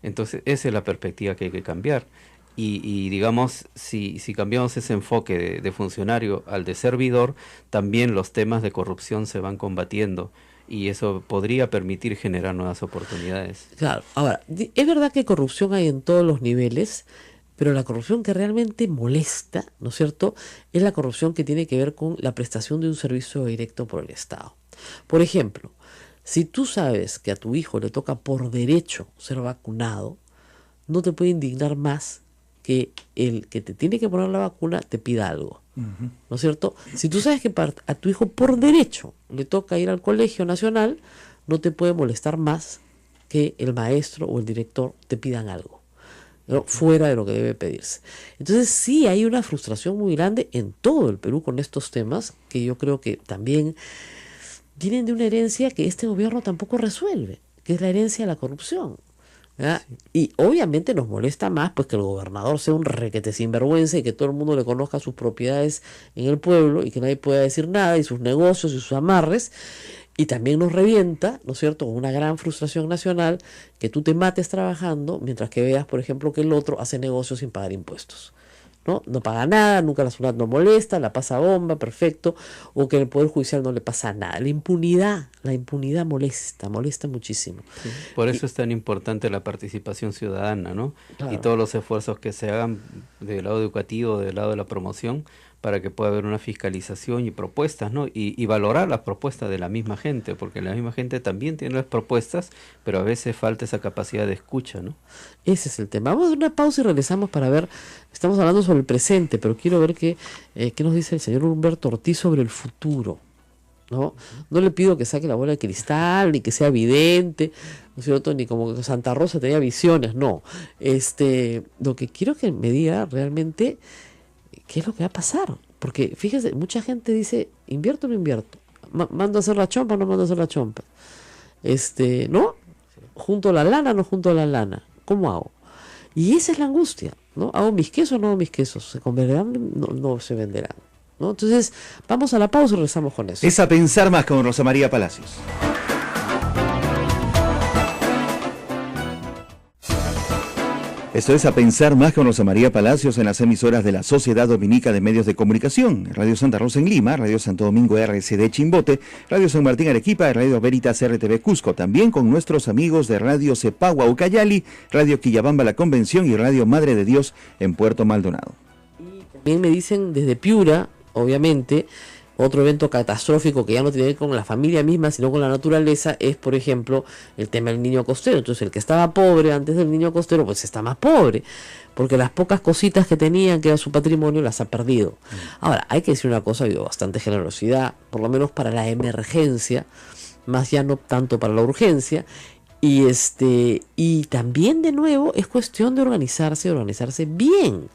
entonces esa es la perspectiva que hay que cambiar. Y digamos, si cambiamos ese enfoque de funcionario al de servidor, también los temas de corrupción se van combatiendo y eso podría permitir generar nuevas oportunidades. Claro, ahora, es verdad que corrupción hay en todos los niveles, pero la corrupción que realmente molesta, ¿no es cierto?, es la corrupción que tiene que ver con la prestación de un servicio directo por el Estado. Por ejemplo, si tú sabes que a tu hijo le toca por derecho ser vacunado, no te puede indignar más que el que te tiene que poner la vacuna te pida algo, ¿no es cierto? Si tú sabes que a tu hijo por derecho le toca ir al colegio nacional, no te puede molestar más que el maestro o el director te pidan algo, ¿no? Fuera de lo que debe pedirse. Entonces sí hay una frustración muy grande en todo el Perú con estos temas, que yo creo que también vienen de una herencia que este gobierno tampoco resuelve, que es la herencia de la corrupción. ¿Ya? Sí. Y obviamente nos molesta más pues que el gobernador sea un requete sinvergüenza y que todo el mundo le conozca sus propiedades en el pueblo y que nadie pueda decir nada, y sus negocios y sus amarres. Y también nos revienta, ¿no es cierto?, con una gran frustración nacional, que tú te mates trabajando mientras que veas, por ejemplo, que el otro hace negocios sin pagar impuestos. No paga nada, nunca la ciudad no molesta, la pasa bomba, perfecto, o que en el Poder Judicial no le pasa nada. La impunidad molesta muchísimo. Sí, por eso es tan importante la participación ciudadana, ¿no? Claro. Y todos los esfuerzos que se hagan del lado educativo, del lado de la promoción, para que pueda haber una fiscalización y propuestas, ¿no? Y valorar las propuestas de la misma gente, porque la misma gente también tiene las propuestas, pero a veces falta esa capacidad de escucha, ¿no? Ese es el tema. Vamos a dar una pausa y regresamos para ver, estamos hablando sobre el presente, pero quiero ver qué nos dice el señor Humberto Ortiz sobre el futuro, ¿no? No le pido que saque la bola de cristal, ni que sea vidente, ¿no es cierto?, ni como que Santa Rosa tenía visiones, no. Lo que quiero que me diga realmente qué es lo que va a pasar, porque fíjese, mucha gente dice, ¿invierto o no invierto? ¿Mando a hacer la chompa o no mando a hacer la chompa? ¿No? ¿Junto la lana o no junto la lana? ¿Cómo hago? Y esa es la angustia, ¿no? ¿Hago mis quesos o no hago mis quesos? ¿Se venderán? No se venderán, ¿no? Entonces, vamos a la pausa y regresamos con eso. Es A Pensar Más con Rosa María Palacios. Esto es A Pensar Más con Rosa María Palacios en las emisoras de la Sociedad Dominica de Medios de Comunicación, Radio Santa Rosa en Lima, Radio Santo Domingo RCD Chimbote, Radio San Martín Arequipa, Radio Veritas RTV Cusco, también con nuestros amigos de Radio Cepagua Ucayali, Radio Quillabamba La Convención y Radio Madre de Dios en Puerto Maldonado. Y también me dicen desde Piura, obviamente, otro evento catastrófico que ya no tiene que ver con la familia misma, sino con la naturaleza, es, por ejemplo, el tema del niño costero. Entonces, el que estaba pobre antes del niño costero, pues está más pobre, porque las pocas cositas que tenían, que era su patrimonio, las ha perdido. Ahora, hay que decir una cosa, ha habido bastante generosidad, por lo menos para la emergencia, más ya no tanto para la urgencia. Y también, de nuevo, es cuestión de organizarse bien.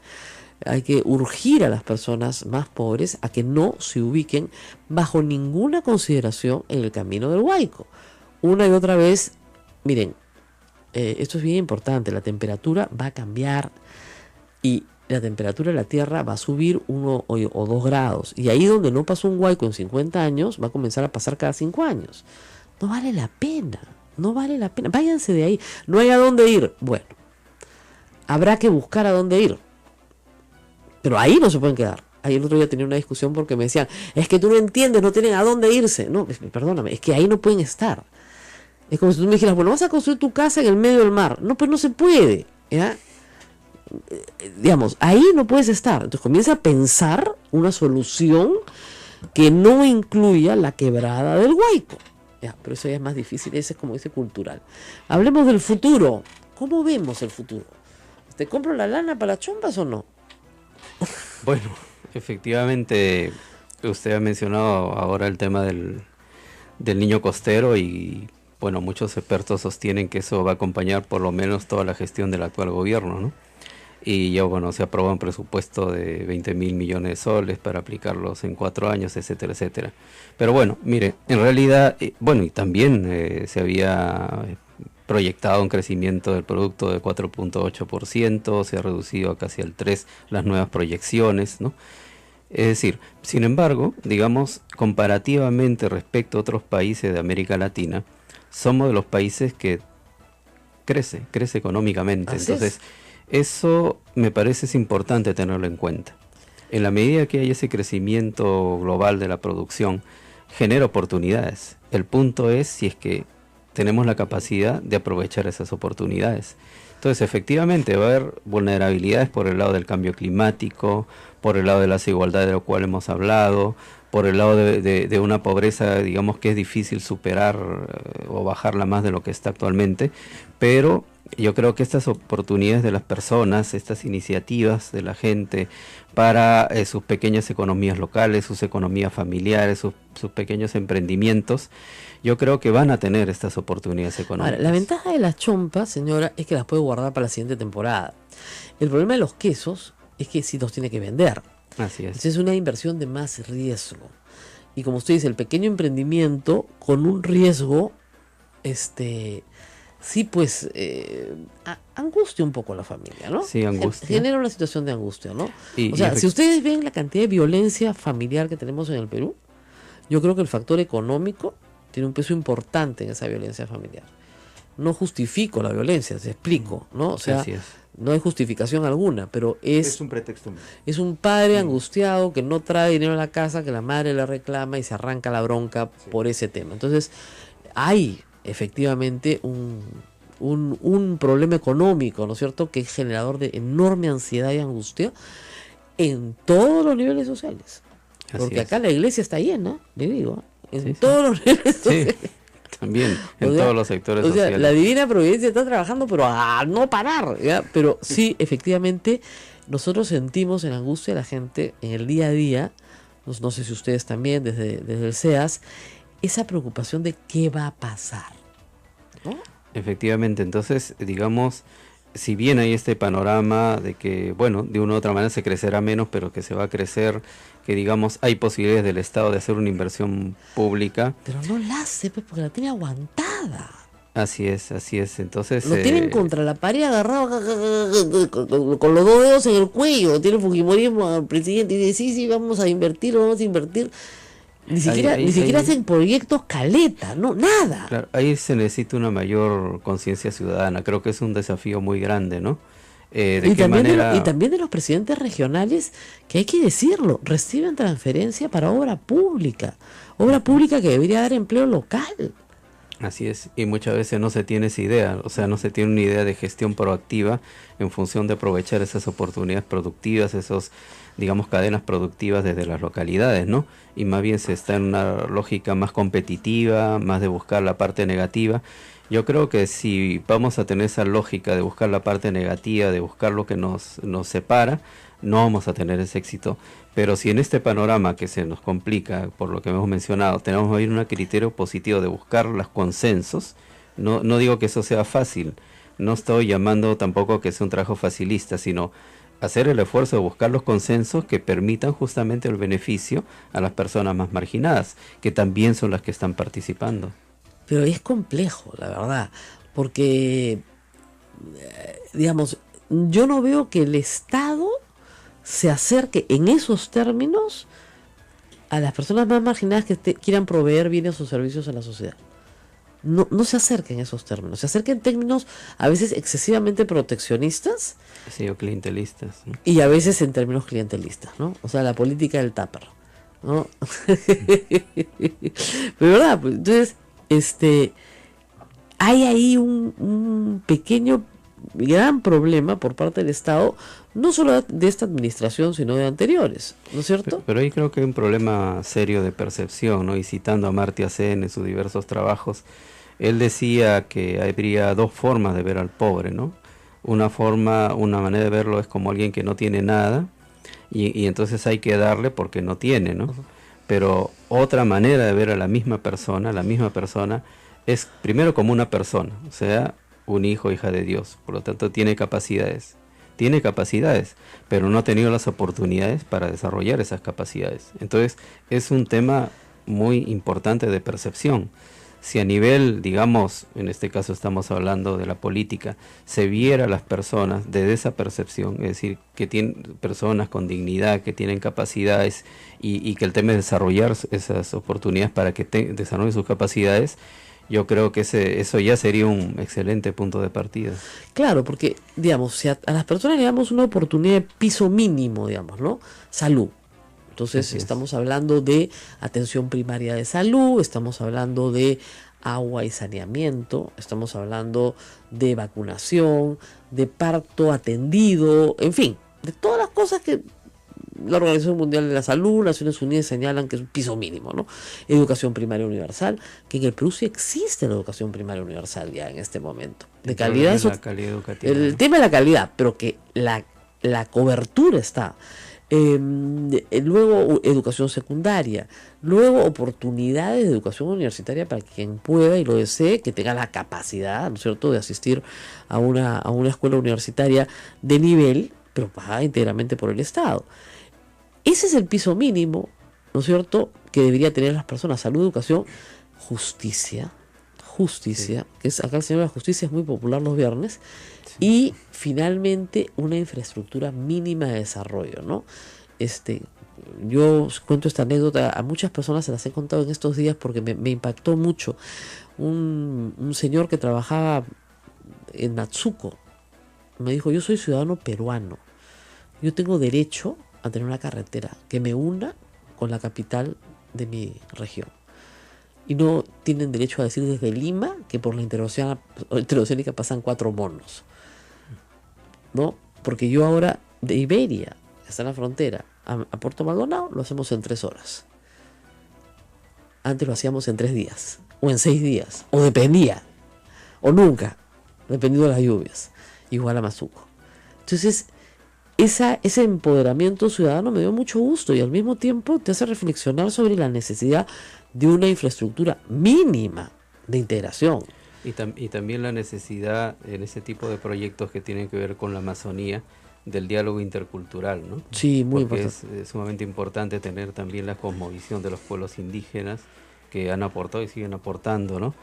Hay que urgir a las personas más pobres a que no se ubiquen bajo ninguna consideración en el camino del Huayco. Una y otra vez, miren, esto es bien importante, la temperatura va a cambiar y la temperatura de la Tierra va a subir 1 o 2 grados. Y ahí donde no pasó un Huayco en 50 años, va a comenzar a pasar cada 5 años. No vale la pena, váyanse de ahí, no hay a dónde ir. Bueno, habrá que buscar a dónde ir. Pero ahí no se pueden quedar. Ahí el otro día tenía una discusión porque me decían, es que tú no entiendes, no tienen a dónde irse. No, perdóname, es que ahí no pueden estar. Es como si tú me dijeras, bueno, vas a construir tu casa en el medio del mar. No, pues no se puede, ¿ya? Digamos, ahí no puedes estar. Entonces comienza a pensar una solución que no incluya la quebrada del Huayco. ¿Ya? Pero eso ya es más difícil, ese es como dice cultural. Hablemos del futuro. ¿Cómo vemos el futuro? ¿Te compro la lana para las chompas o no? Bueno, efectivamente, usted ha mencionado ahora el tema del niño costero y bueno, muchos expertos sostienen que eso va a acompañar por lo menos toda la gestión del actual gobierno, ¿no? Y ya, bueno, se aprobó un presupuesto de 20.000 millones de soles para aplicarlos en 4 años, etcétera, etcétera. Pero bueno, mire, en realidad, bueno, y también se había proyectado un crecimiento del producto de 4.8%, se ha reducido a casi al 3% las nuevas proyecciones, ¿no? Es decir, sin embargo, digamos, comparativamente respecto a otros países de América Latina, somos de los países que crece económicamente. Así Entonces, es. eso me parece es importante tenerlo en cuenta. En la medida que hay ese crecimiento global de la producción, genera oportunidades. El punto es si es que tenemos la capacidad de aprovechar esas oportunidades. Entonces, efectivamente, va a haber vulnerabilidades por el lado del cambio climático, por el lado de la desigualdad de lo cual hemos hablado, por el lado de una pobreza, digamos, que es difícil superar o bajarla más de lo que está actualmente, pero yo creo que estas oportunidades de las personas, estas iniciativas de la gente para sus pequeñas economías locales, sus economías familiares, sus pequeños emprendimientos, yo creo que van a tener estas oportunidades económicas. Ahora, la ventaja de las chompas, señora, es que las puede guardar para la siguiente temporada. El problema de los quesos es que sí los tiene que vender. Así es. Entonces es una inversión de más riesgo. Y como usted dice, el pequeño emprendimiento con un riesgo, sí, pues, angustia un poco a la familia, ¿no? Sí, angustia. Genera una situación de angustia, ¿no? Y si ustedes ven la cantidad de violencia familiar que tenemos en el Perú, yo creo que el factor económico tiene un peso importante en esa violencia familiar. No justifico la violencia, se explico, ¿no? O sea, así es. no hay justificación alguna, pero es un pretexto. es un padre angustiado que no trae dinero a la casa, que la madre le reclama y se arranca la bronca por ese tema. Entonces, hay efectivamente un problema económico, ¿no es cierto?, que es generador de enorme ansiedad y angustia en todos los niveles sociales. Porque acá la iglesia está llena, le digo, en todos los niveles sociales. También, en todos los sectores sociales. La divina providencia está trabajando, pero a no parar, ¿ya? Pero sí, efectivamente, nosotros sentimos en angustia a la gente en el día a día, no sé si ustedes también, desde el SEAS, esa preocupación de qué va a pasar, ¿no? Efectivamente, entonces, digamos, si bien hay este panorama de que, bueno, de una u otra manera se crecerá menos, pero que se va a crecer, que digamos, hay posibilidades del Estado de hacer una inversión pública. Pero no la hace, pues, porque la tiene aguantada. Así es, entonces... Lo tienen contra la pared agarrado con los dos dedos en el cuello, tiene Fujimorismo al presidente y dice, sí, vamos a invertir. Ni siquiera hacen proyectos caleta, no, nada. Claro, ahí se necesita una mayor conciencia ciudadana, creo que es un desafío muy grande, ¿no? Y también de los presidentes regionales, que hay que decirlo, reciben transferencia para obra pública que debería dar empleo local. Así es, y muchas veces no se tiene esa idea, o sea, no se tiene una idea de gestión proactiva en función de aprovechar esas oportunidades productivas, esos, digamos, cadenas productivas desde las localidades, ¿no? Y más bien se está en una lógica más competitiva, más de buscar la parte negativa. Yo creo que si vamos a tener esa lógica de buscar la parte negativa, de buscar lo que nos separa, no vamos a tener ese éxito. Pero si en este panorama que se nos complica, por lo que hemos mencionado, tenemos que ir a un criterio positivo de buscar los consensos, no digo que eso sea fácil, no estoy llamando tampoco que sea un trabajo facilista, sino hacer el esfuerzo de buscar los consensos que permitan justamente el beneficio a las personas más marginadas, que también son las que están participando. Pero es complejo, la verdad, porque, digamos, yo no veo que el Estado se acerque en esos términos a las personas más marginadas que quieran proveer bienes o servicios a la sociedad. No se acerca en esos términos, se acerca en términos a veces excesivamente proteccionistas. Sí, o clientelistas, ¿no? Y a veces en términos clientelistas, ¿no? O sea, la política del tupper, ¿no? Pero verdad, pues, entonces, hay ahí un pequeño, gran problema por parte del Estado, no solo de esta administración, sino de anteriores, ¿no es cierto? Pero ahí creo que hay un problema serio de percepción, ¿no? Y citando a Amartya Sen en sus diversos trabajos, él decía que habría dos formas de ver al pobre, ¿no? Una manera de verlo es como alguien que no tiene nada y entonces hay que darle porque no tiene, ¿no? Pero otra manera de ver a la misma persona es primero como una persona, o sea, un hijo, hija de Dios, por lo tanto tiene capacidades, pero no ha tenido las oportunidades para desarrollar esas capacidades. Entonces es un tema muy importante de percepción. Si a nivel, digamos, en este caso estamos hablando de la política, se viera a las personas desde esa percepción, es decir, que tienen personas con dignidad, que tienen capacidades y que el tema es desarrollar esas oportunidades para que desarrollen sus capacidades, yo creo que eso ya sería un excelente punto de partida. Claro, porque, digamos, si a las personas le damos una oportunidad de piso mínimo, digamos, ¿no? Salud. Entonces estamos hablando de atención primaria de salud, estamos hablando de agua y saneamiento, estamos hablando de vacunación, de parto atendido, en fin, de todas las cosas que la Organización Mundial de la Salud, Naciones Unidas señalan que es un piso mínimo, ¿no? Educación primaria universal, que en el Perú sí existe la educación primaria universal ya en este momento. De calidad, la calidad educativa. El tema de la calidad, pero que la cobertura está. Luego educación secundaria, luego oportunidades de educación universitaria para quien pueda y lo desee, que tenga la capacidad, ¿no es cierto?, de asistir a una escuela universitaria de nivel, pero pagada íntegramente por el Estado. Ese es el piso mínimo, ¿no es cierto?, que debería tener las personas: salud, educación, justicia, que es acá el Señor de la Justicia es muy popular los viernes, y finalmente una infraestructura mínima de desarrollo, ¿no? Yo cuento esta anécdota, a muchas personas se las he contado en estos días porque me impactó mucho. Un señor que trabajaba en Natsuko me dijo: yo soy ciudadano peruano, yo tengo derecho a tener una carretera que me una con la capital de mi región. Y no tienen derecho a decir desde Lima que por la interoceánica pasan 4 monos, ¿no? Porque yo ahora de Iberia, que está en la frontera, a Puerto Maldonado, lo hacemos en 3 horas. Antes lo hacíamos en 3 días, o en 6 días, o dependía, o nunca, dependiendo de las lluvias. Igual a Mazuco. Entonces, ese empoderamiento ciudadano me dio mucho gusto y al mismo tiempo te hace reflexionar sobre la necesidad de una infraestructura mínima de integración. Y también la necesidad en ese tipo de proyectos que tienen que ver con la Amazonía del diálogo intercultural, ¿no? Sí, muy Porque importante. es sumamente importante tener también la cosmovisión de los pueblos indígenas que han aportado y siguen aportando, ¿no?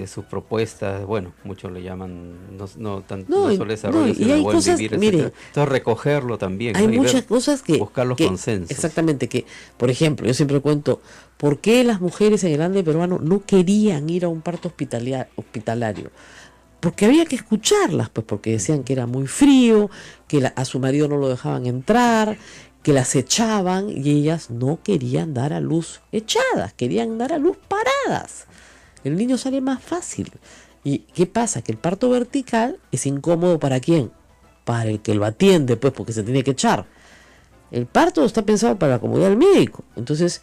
Sus propuestas, bueno, muchos le llaman no solo desarrollo, sino el buen vivir, etc. Mire, entonces recogerlo también, hay ¿no? muchas cosas que buscar los consensos. Exactamente, que por ejemplo, yo siempre cuento por qué las mujeres en el Ande peruano no querían ir a un parto hospitalario, porque había que escucharlas, pues porque decían que era muy frío, que a su marido no lo dejaban entrar, que las echaban, y ellas no querían dar a luz echadas, querían dar a luz paradas. El niño sale más fácil. ¿Y qué pasa? Que el parto vertical es incómodo ¿para quién? Para el que lo atiende, pues, porque se tiene que echar. El parto está pensado para la comodidad del médico. Entonces,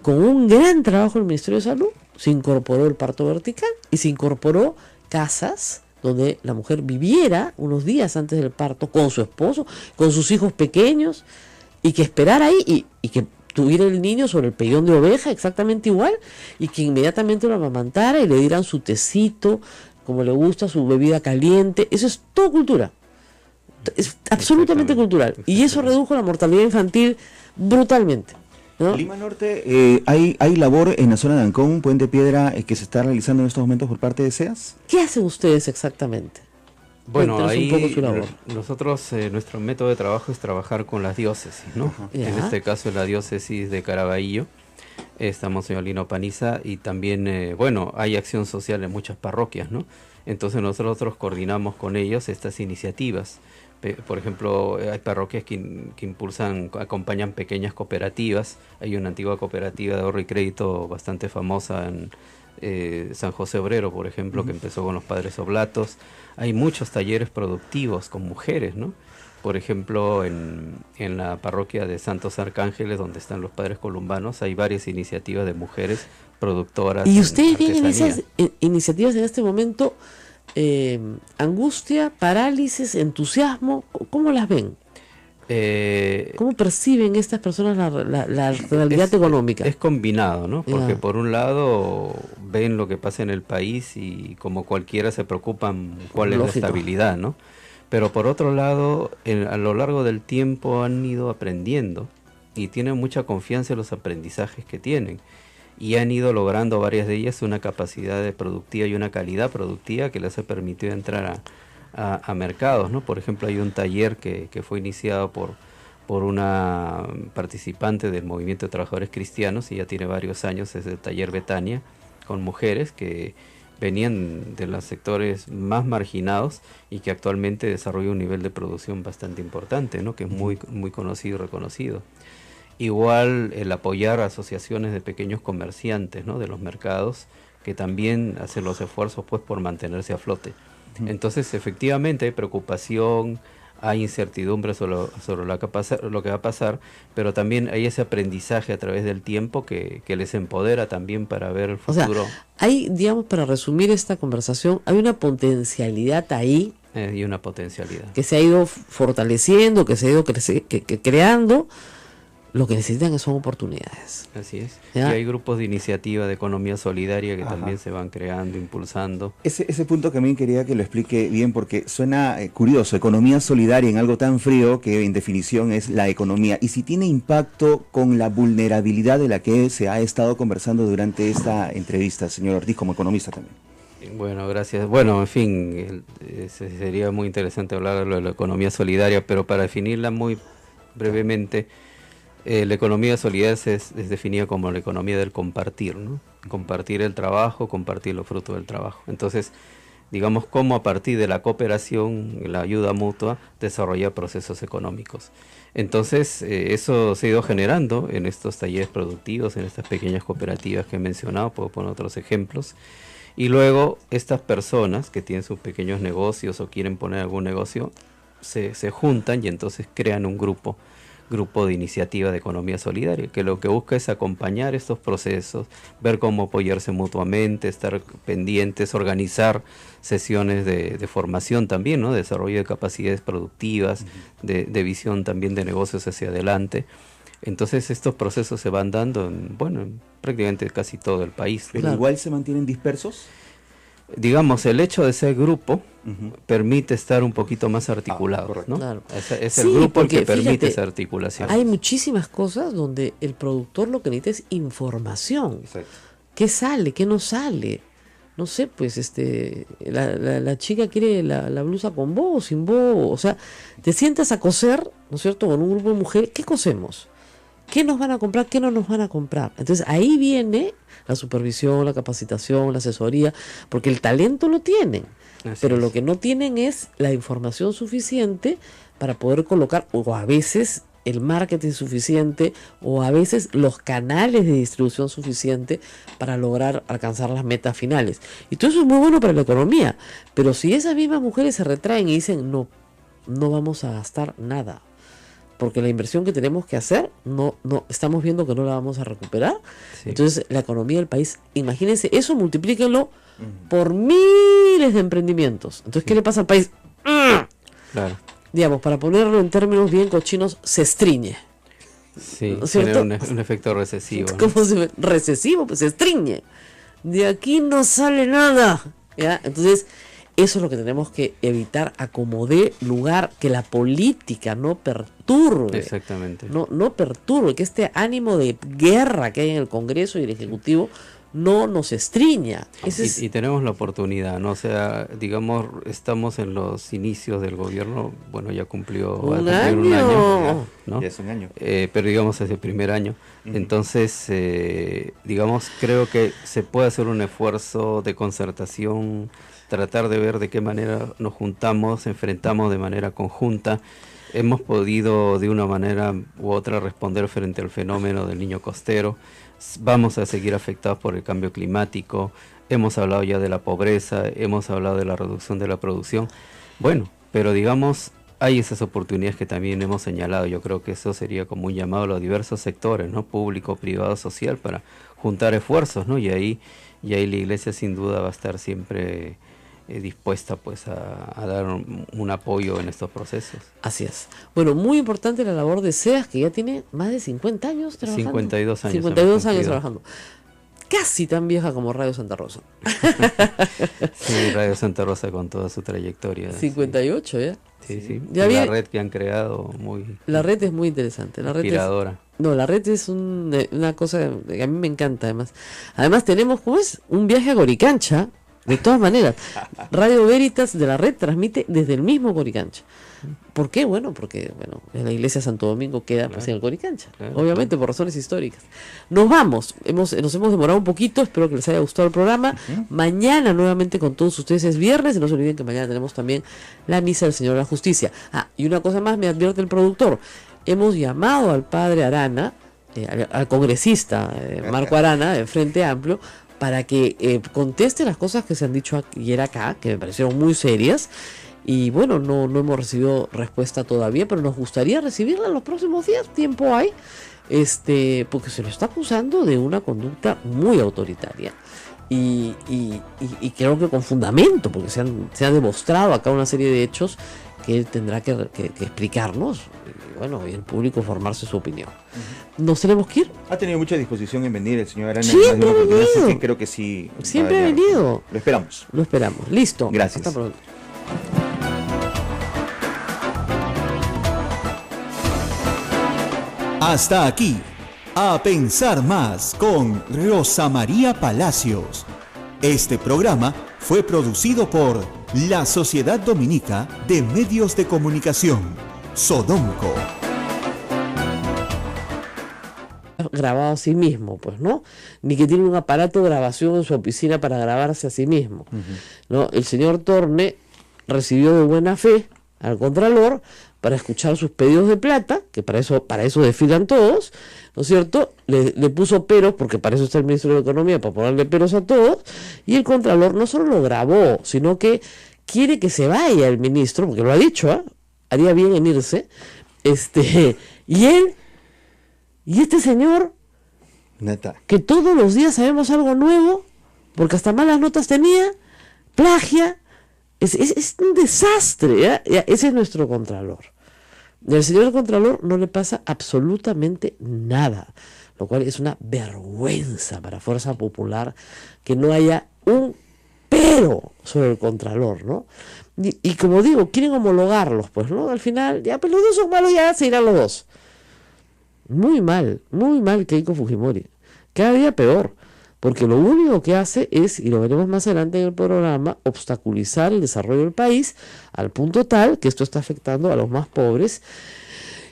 con un gran trabajo del Ministerio de Salud, se incorporó el parto vertical y se incorporó casas donde la mujer viviera unos días antes del parto con su esposo, con sus hijos pequeños, y que esperara ahí y que tuviera el niño sobre el pellón de oveja exactamente igual, y que inmediatamente lo amamantara y le dieran su tecito, como le gusta, su bebida caliente. Eso es todo cultura. Es absolutamente cultural. Y eso redujo la mortalidad infantil brutalmente, ¿no? Lima Norte, hay labor en la zona de Ancón, Puente Piedra, que se está realizando en estos momentos por parte de SEAS. ¿Qué hacen ustedes exactamente? Bueno, Cuéntenos ahí un poco su labor. nosotros, nuestro método de trabajo es trabajar con las diócesis, ¿no? En este caso la diócesis de Caraballo, estamos en Olino Paniza, y también, bueno, hay acción social en muchas parroquias, ¿no? Entonces nosotros coordinamos con ellos estas iniciativas. Por ejemplo, hay parroquias que impulsan, acompañan pequeñas cooperativas. Hay una antigua cooperativa de ahorro y crédito bastante famosa en San José Obrero, por ejemplo, que empezó con los padres oblatos. Hay muchos talleres productivos con mujeres, ¿no? Por ejemplo, en la parroquia de Santos Arcángeles, donde están los padres columbanos, hay varias iniciativas de mujeres productoras. ¿Y ustedes tienen artesanía. esas iniciativas en este momento? Angustia, parálisis, entusiasmo, ¿cómo las ven? ¿Cómo perciben estas personas la realidad económica? Es combinado, ¿no? Porque Ya. por un lado ven lo que pasa en el país y como cualquiera se preocupan cuál es la Lógico. estabilidad, ¿no? Pero por otro lado, a lo largo del tiempo han ido aprendiendo y tienen mucha confianza en los aprendizajes que tienen. Y han ido logrando varias de ellas una capacidad productiva y una calidad productiva que les ha permitido entrar a mercados, ¿no? Por ejemplo, hay un taller que fue iniciado por una participante del Movimiento de Trabajadores Cristianos y ya tiene varios años, es el taller Betania, con mujeres que venían de los sectores más marginados y que actualmente desarrolla un nivel de producción bastante importante, ¿no? Que es muy conocido y reconocido. Igual el apoyar a asociaciones de pequeños comerciantes, ¿no? De los mercados, que también hacen los esfuerzos pues por mantenerse a flote. Entonces efectivamente hay preocupación, hay incertidumbre sobre lo que va a pasar, pero también hay ese aprendizaje a través del tiempo que les empodera también para ver el O sea, futuro. hay, digamos, para resumir esta conversación, hay una potencialidad ahí Y una potencialidad. que se ha ido fortaleciendo, que se ha ido creando. Lo que necesitan son oportunidades. Así es. ¿Ya? Y hay grupos de iniciativa de economía solidaria que Ajá. también se van creando, impulsando. Ese punto también quería que lo explique bien porque suena curioso, economía solidaria en algo tan frío que en definición es la economía. Y si tiene impacto con la vulnerabilidad de la que se ha estado conversando durante esta entrevista, señor Ortiz, como economista también. Bueno, gracias. Bueno, en fin, sería muy interesante hablar de la economía solidaria, pero para definirla muy brevemente, la economía solidaria es definida como la economía del compartir, ¿no? Compartir el trabajo, compartir los frutos del trabajo. Entonces, digamos, cómo a partir de la cooperación, la ayuda mutua, desarrollar procesos económicos. Entonces, eso se ha ido generando en estos talleres productivos, en estas pequeñas cooperativas que he mencionado, puedo poner otros ejemplos. Y luego, estas personas que tienen sus pequeños negocios o quieren poner algún negocio, se juntan y entonces crean un grupo de iniciativa de economía solidaria, que lo que busca es acompañar estos procesos, ver cómo apoyarse mutuamente, estar pendientes, organizar sesiones de formación también, ¿no? De desarrollo de capacidades productivas, de visión también de negocios hacia adelante. Entonces estos procesos se van dando en prácticamente casi todo el país. ¿Pero Claro. igual se mantienen dispersos? Digamos, el hecho de ser grupo permite estar un poquito más articulado, correcto. ¿no? Claro. Es Sí, el grupo el porque, que permite fíjate, esa articulación. Hay muchísimas cosas donde el productor lo que necesita es información. Exacto. ¿Qué sale? ¿Qué no sale? No sé, pues la chica quiere la blusa con bow o sin bow. O sea, te sientas a coser, ¿no es cierto? Con un grupo de mujeres. ¿Qué cosemos? ¿Qué nos van a comprar? ¿Qué no nos van a comprar? Entonces ahí viene la supervisión, la capacitación, la asesoría, porque el talento lo tienen. Así Pero es. lo que no tienen es la información suficiente para poder colocar, o a veces el marketing suficiente, o a veces los canales de distribución suficiente para lograr alcanzar las metas finales. Y todo eso es muy bueno para la economía. Pero si esas mismas mujeres se retraen y dicen, no vamos a gastar nada, porque la inversión que tenemos que hacer, no estamos viendo que no la vamos a recuperar. Sí. Entonces la economía del país, imagínense, eso multiplíquenlo por miles de emprendimientos. Entonces, ¿qué le pasa al país? Claro. Digamos, para ponerlo en términos bien cochinos, se estriñe. Sí, ¿No es cierto? genera un efecto recesivo, ¿no? ¿Cómo se ve? Recesivo, pues se estriñe. De aquí no sale nada. ¿Ya? Entonces, eso es lo que tenemos que evitar, a como dé lugar, que la política no perturbe. Exactamente. No perturbe, que este ánimo de guerra que hay en el Congreso y el Ejecutivo no nos estriña. Ese es- Y tenemos la oportunidad, ¿no? O sea, digamos, estamos en los inicios del gobierno, bueno, ya cumplió va a Un cumplir un año. año, ¿no? Ya es un año. Pero digamos es el primer año. Entonces, digamos, creo que se puede hacer un esfuerzo de concertación, tratar de ver de qué manera nos juntamos, enfrentamos de manera conjunta. Hemos podido de una manera u otra responder frente al fenómeno del niño costero. Vamos a seguir afectados por el cambio climático. Hemos hablado ya de la pobreza, hemos hablado de la reducción de la producción. Bueno, pero digamos, hay esas oportunidades que también hemos señalado. Yo creo que eso sería como un llamado a los diversos sectores, ¿no? Público, privado, social, para juntar esfuerzos, ¿no? Y ahí la iglesia sin duda va a estar siempre dispuesta pues a dar un apoyo en estos procesos. Así es. Bueno, muy importante la labor de SEAS, que ya tiene más de 50 años trabajando. 52 años. 52 años trabajando. Casi tan vieja como Radio Santa Rosa. Sí, Radio Santa Rosa con toda su trayectoria. 58 ya. Sí, sí. Ya la red que han creado, la red es muy interesante. La red inspiradora. La red es una cosa que a mí me encanta además. Además tenemos, ¿cómo es? Un viaje a Coricancha. De todas maneras, Radio Veritas de la red transmite desde el mismo Coricancha. ¿Por qué? Bueno, porque la iglesia de Santo Domingo queda pues en el Coricancha, obviamente por razones históricas. Nos vamos, nos hemos demorado un poquito, espero que les haya gustado el programa. Mañana nuevamente con todos ustedes es viernes, y no se olviden que mañana tenemos también la misa del Señor de la Justicia. Y una cosa más me advierte el productor, hemos llamado al padre Arana, al congresista Marco Arana, de Frente Amplio, para que conteste las cosas que se han dicho ayer acá, que me parecieron muy serias, y bueno, no hemos recibido respuesta todavía, pero nos gustaría recibirla en los próximos días, tiempo hay, porque se lo está acusando de una conducta muy autoritaria, y creo que con fundamento, porque se ha demostrado acá una serie de hechos que él tendrá que explicarnos, y el público formarse su opinión. ¿Nos tenemos que ir? Ha tenido mucha disposición en venir el señor Arana. Siempre ha venido. Así que creo que sí. Siempre ha venido. Lo esperamos. Lo esperamos. Listo. Gracias. Hasta pronto. Hasta aquí, A Pensar Más con Rosa María Palacios. Este programa fue producido por la Sociedad Dominica de Medios de Comunicación, Sodomco. Grabado a sí mismo, pues, ¿no? Ni que tiene un aparato de grabación en su oficina para grabarse a sí mismo, ¿no? El señor Torne recibió de buena fe al Contralor para escuchar sus pedidos de plata, que para eso desfilan todos, ¿no es cierto? Le puso peros, porque para eso está el Ministro de Economía, para ponerle peros a todos, y el Contralor no solo lo grabó, sino que quiere que se vaya el ministro, porque lo ha dicho, haría bien en irse, y este señor, Neta, que todos los días sabemos algo nuevo, porque hasta malas notas tenía, plagia, es un desastre, ese es nuestro Contralor. Y al señor Contralor no le pasa absolutamente nada, lo cual es una vergüenza para Fuerza Popular que no haya un pero sobre el Contralor, ¿no? Y como digo, quieren homologarlos, pues, ¿no? Al final, ya, pues los dos son malos, ya se irán los dos. Muy mal Keiko Fujimori. Cada día peor, porque lo único que hace es, y lo veremos más adelante en el programa, obstaculizar el desarrollo del país al punto tal que esto está afectando a los más pobres,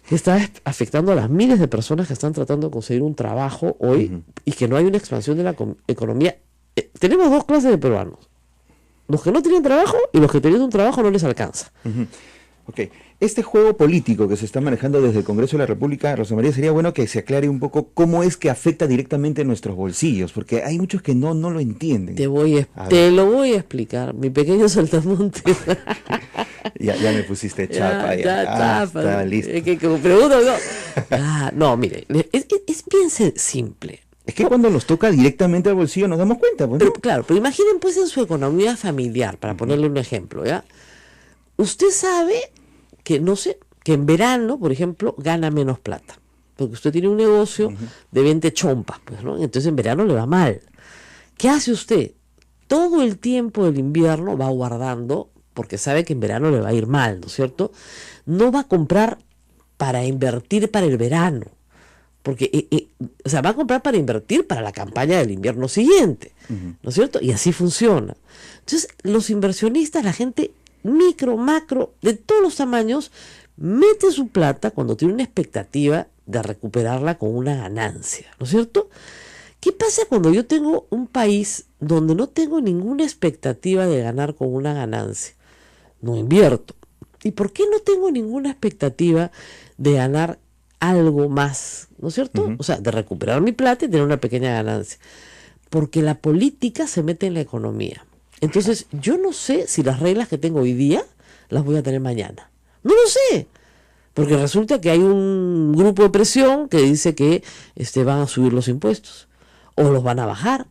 que está afectando a las miles de personas que están tratando de conseguir un trabajo hoy y que no hay una expansión de la economía. Tenemos dos clases de peruanos: los que no tienen trabajo y los que teniendo un trabajo no les alcanza. Ok, este juego político que se está manejando desde el Congreso de la República, Rosa María, sería bueno que se aclare un poco cómo es que afecta directamente nuestros bolsillos, porque hay muchos que no lo entienden. Te lo voy a explicar, mi pequeño saltamontes. ya me pusiste chapa, está listo. No, mire, es bien simple. Es que cuando nos toca directamente al bolsillo nos damos cuenta. Pues, ¿no? Pero imaginen pues en su economía familiar, para ponerle un ejemplo, ¿ya? Usted sabe que, no sé, que en verano, por ejemplo, gana menos plata, porque usted tiene un negocio de venta chompas, pues, ¿no? Entonces en verano le va mal. ¿Qué hace usted? Todo el tiempo del invierno va guardando, porque sabe que en verano le va a ir mal, ¿no es cierto? No va a comprar para invertir para el verano, porque va a comprar para invertir para la campaña del invierno siguiente, ¿no es cierto? Y así funciona. Entonces los inversionistas, la gente micro, macro, de todos los tamaños, mete su plata cuando tiene una expectativa de recuperarla con una ganancia, ¿no es cierto? ¿Qué pasa cuando yo tengo un país donde no tengo ninguna expectativa de ganar con una ganancia? No invierto. ¿Y por qué no tengo ninguna expectativa de ganar algo más, ¿no es cierto? O sea, de recuperar mi plata y tener una pequeña ganancia. Porque la política se mete en la economía. Entonces, yo no sé si las reglas que tengo hoy día las voy a tener mañana. No lo sé. Porque resulta que hay un grupo de presión que dice que van a subir los impuestos, o los van a bajar,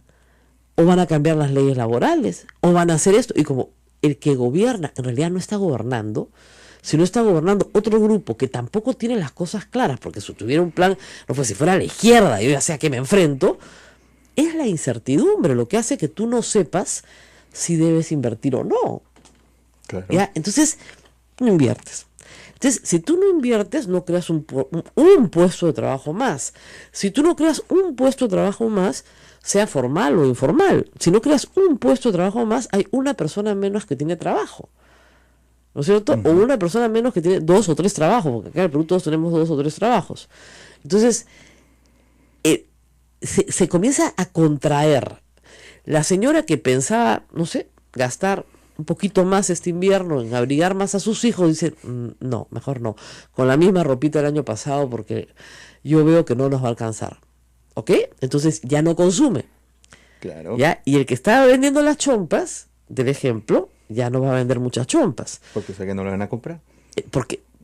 o van a cambiar las leyes laborales, o van a hacer esto. Y como el que gobierna en realidad no está gobernando, sino está gobernando otro grupo que tampoco tiene las cosas claras, porque si tuviera un plan, no fue si fuera a la izquierda, yo ya sé a qué me enfrento, es la incertidumbre lo que hace que tú no sepas si debes invertir o no. Claro. ¿Ya? Entonces, no inviertes. Entonces, si tú no inviertes, no creas un puesto de trabajo más. Si tú no creas un puesto de trabajo más, sea formal o informal, si no creas un puesto de trabajo más, hay una persona menos que tiene trabajo. ¿No es cierto? O una persona menos que tiene 2 o 3 trabajos, porque acá en el Perú todos tenemos 2 o 3 trabajos. Entonces, se comienza a contraer. La señora que pensaba, no sé, gastar un poquito más este invierno en abrigar más a sus hijos, dice, no, mejor no, con la misma ropita del año pasado porque yo veo que no nos va a alcanzar. ¿Ok? Entonces ya no consume. Claro. ¿Ya? Y el que estaba vendiendo las chompas, del ejemplo, ya no va a vender muchas chompas. Porque sé que no lo van a comprar.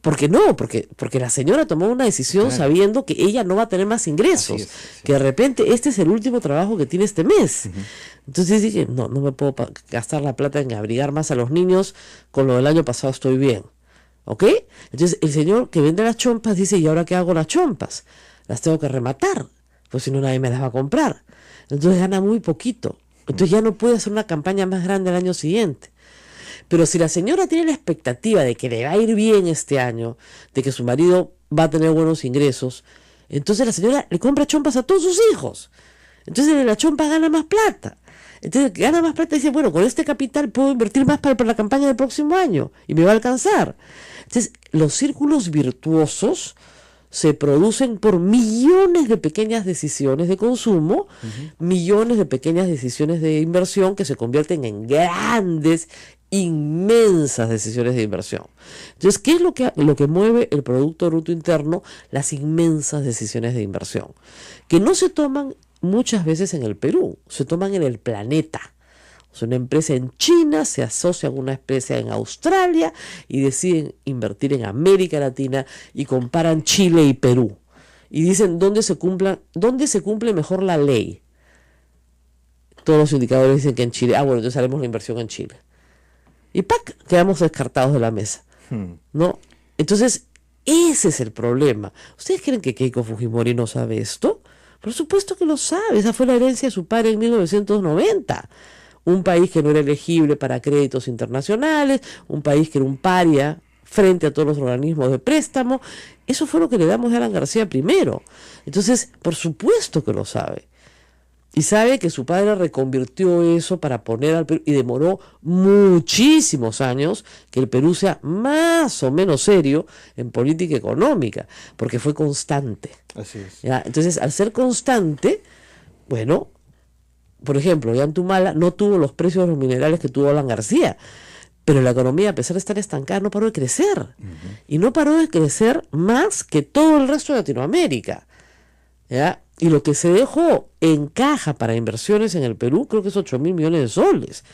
Porque la señora tomó una decisión Claro. sabiendo que ella no va a tener más ingresos, Así es, sí. que de repente este es el último trabajo que tiene este mes. Entonces dije, no me puedo gastar la plata en abrigar más a los niños, con lo del año pasado estoy bien. ¿Ok? Entonces el señor que vende las chompas dice, ¿y ahora qué hago las chompas? Las tengo que rematar, pues si no nadie me las va a comprar. Entonces gana muy poquito. Entonces ya no puede hacer una campaña más grande el año siguiente. Pero si la señora tiene la expectativa de que le va a ir bien este año, de que su marido va a tener buenos ingresos, entonces la señora le compra chompas a todos sus hijos. Entonces de la chompa gana más plata. Entonces gana más plata y dice, bueno, con este capital puedo invertir más para la campaña del próximo año y me va a alcanzar. Entonces los círculos virtuosos se producen por millones de pequeñas decisiones de consumo, millones de pequeñas decisiones de inversión que se convierten en grandes, inmensas decisiones de inversión. Entonces, ¿qué es lo que mueve el Producto Bruto Interno? Las inmensas decisiones de inversión, que no se toman muchas veces en el Perú, se toman en el planeta. O sea, una empresa en China se asocia con una empresa en Australia y deciden invertir en América Latina y comparan Chile y Perú. Y dicen dónde se cumple mejor la ley. Todos los indicadores dicen que en Chile. Bueno, entonces haremos la inversión en Chile. Y ¡pac! Quedamos descartados de la mesa. ¿No? Entonces, ese es el problema. ¿Ustedes creen que Keiko Fujimori no sabe esto? Por supuesto que lo sabe. Esa fue la herencia de su padre en 1990. Un país que no era elegible para créditos internacionales, un país que era un paria frente a todos los organismos de préstamo. Eso fue lo que le damos a Alan García primero. Entonces, por supuesto que lo sabe. Y sabe que su padre reconvirtió eso para poner al Perú, y demoró muchísimos años que el Perú sea más o menos serio en política económica, porque fue constante. Así es. ¿Ya? Entonces, al ser constante, bueno, por ejemplo, Ollantumala no tuvo los precios de los minerales que tuvo Alan García, pero la economía, a pesar de estar estancada, no paró de crecer. Y no paró de crecer más que todo el resto de Latinoamérica. ¿Ya? Y lo que se dejó en caja para inversiones en el Perú, creo que es 8.000 millones de soles,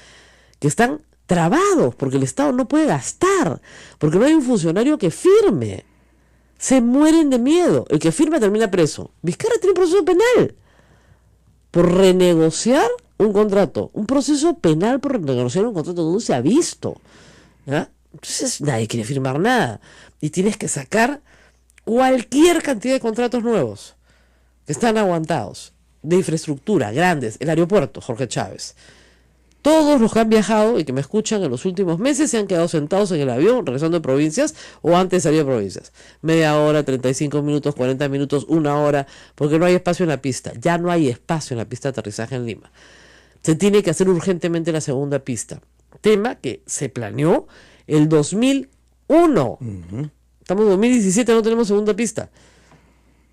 que están trabados porque el Estado no puede gastar, porque no hay un funcionario que firme. Se mueren de miedo. El que firma termina preso. Vizcarra tiene un proceso penal por renegociar un contrato. Un proceso penal por renegociar un contrato que no se ha visto. ¿Ya? Entonces nadie quiere firmar nada. Y tienes que sacar cualquier cantidad de contratos nuevos que están aguantados, de infraestructura, grandes, el aeropuerto, Jorge Chávez. Todos los que han viajado y que me escuchan en los últimos meses se han quedado sentados en el avión, regresando de provincias o antes de salir de provincias. Media hora, 35 minutos, 40 minutos, 1 hora, porque no hay espacio en la pista. Ya no hay espacio en la pista de aterrizaje en Lima. Se tiene que hacer urgentemente la segunda pista. Tema que se planeó el 2001. Estamos en 2017, no tenemos segunda pista.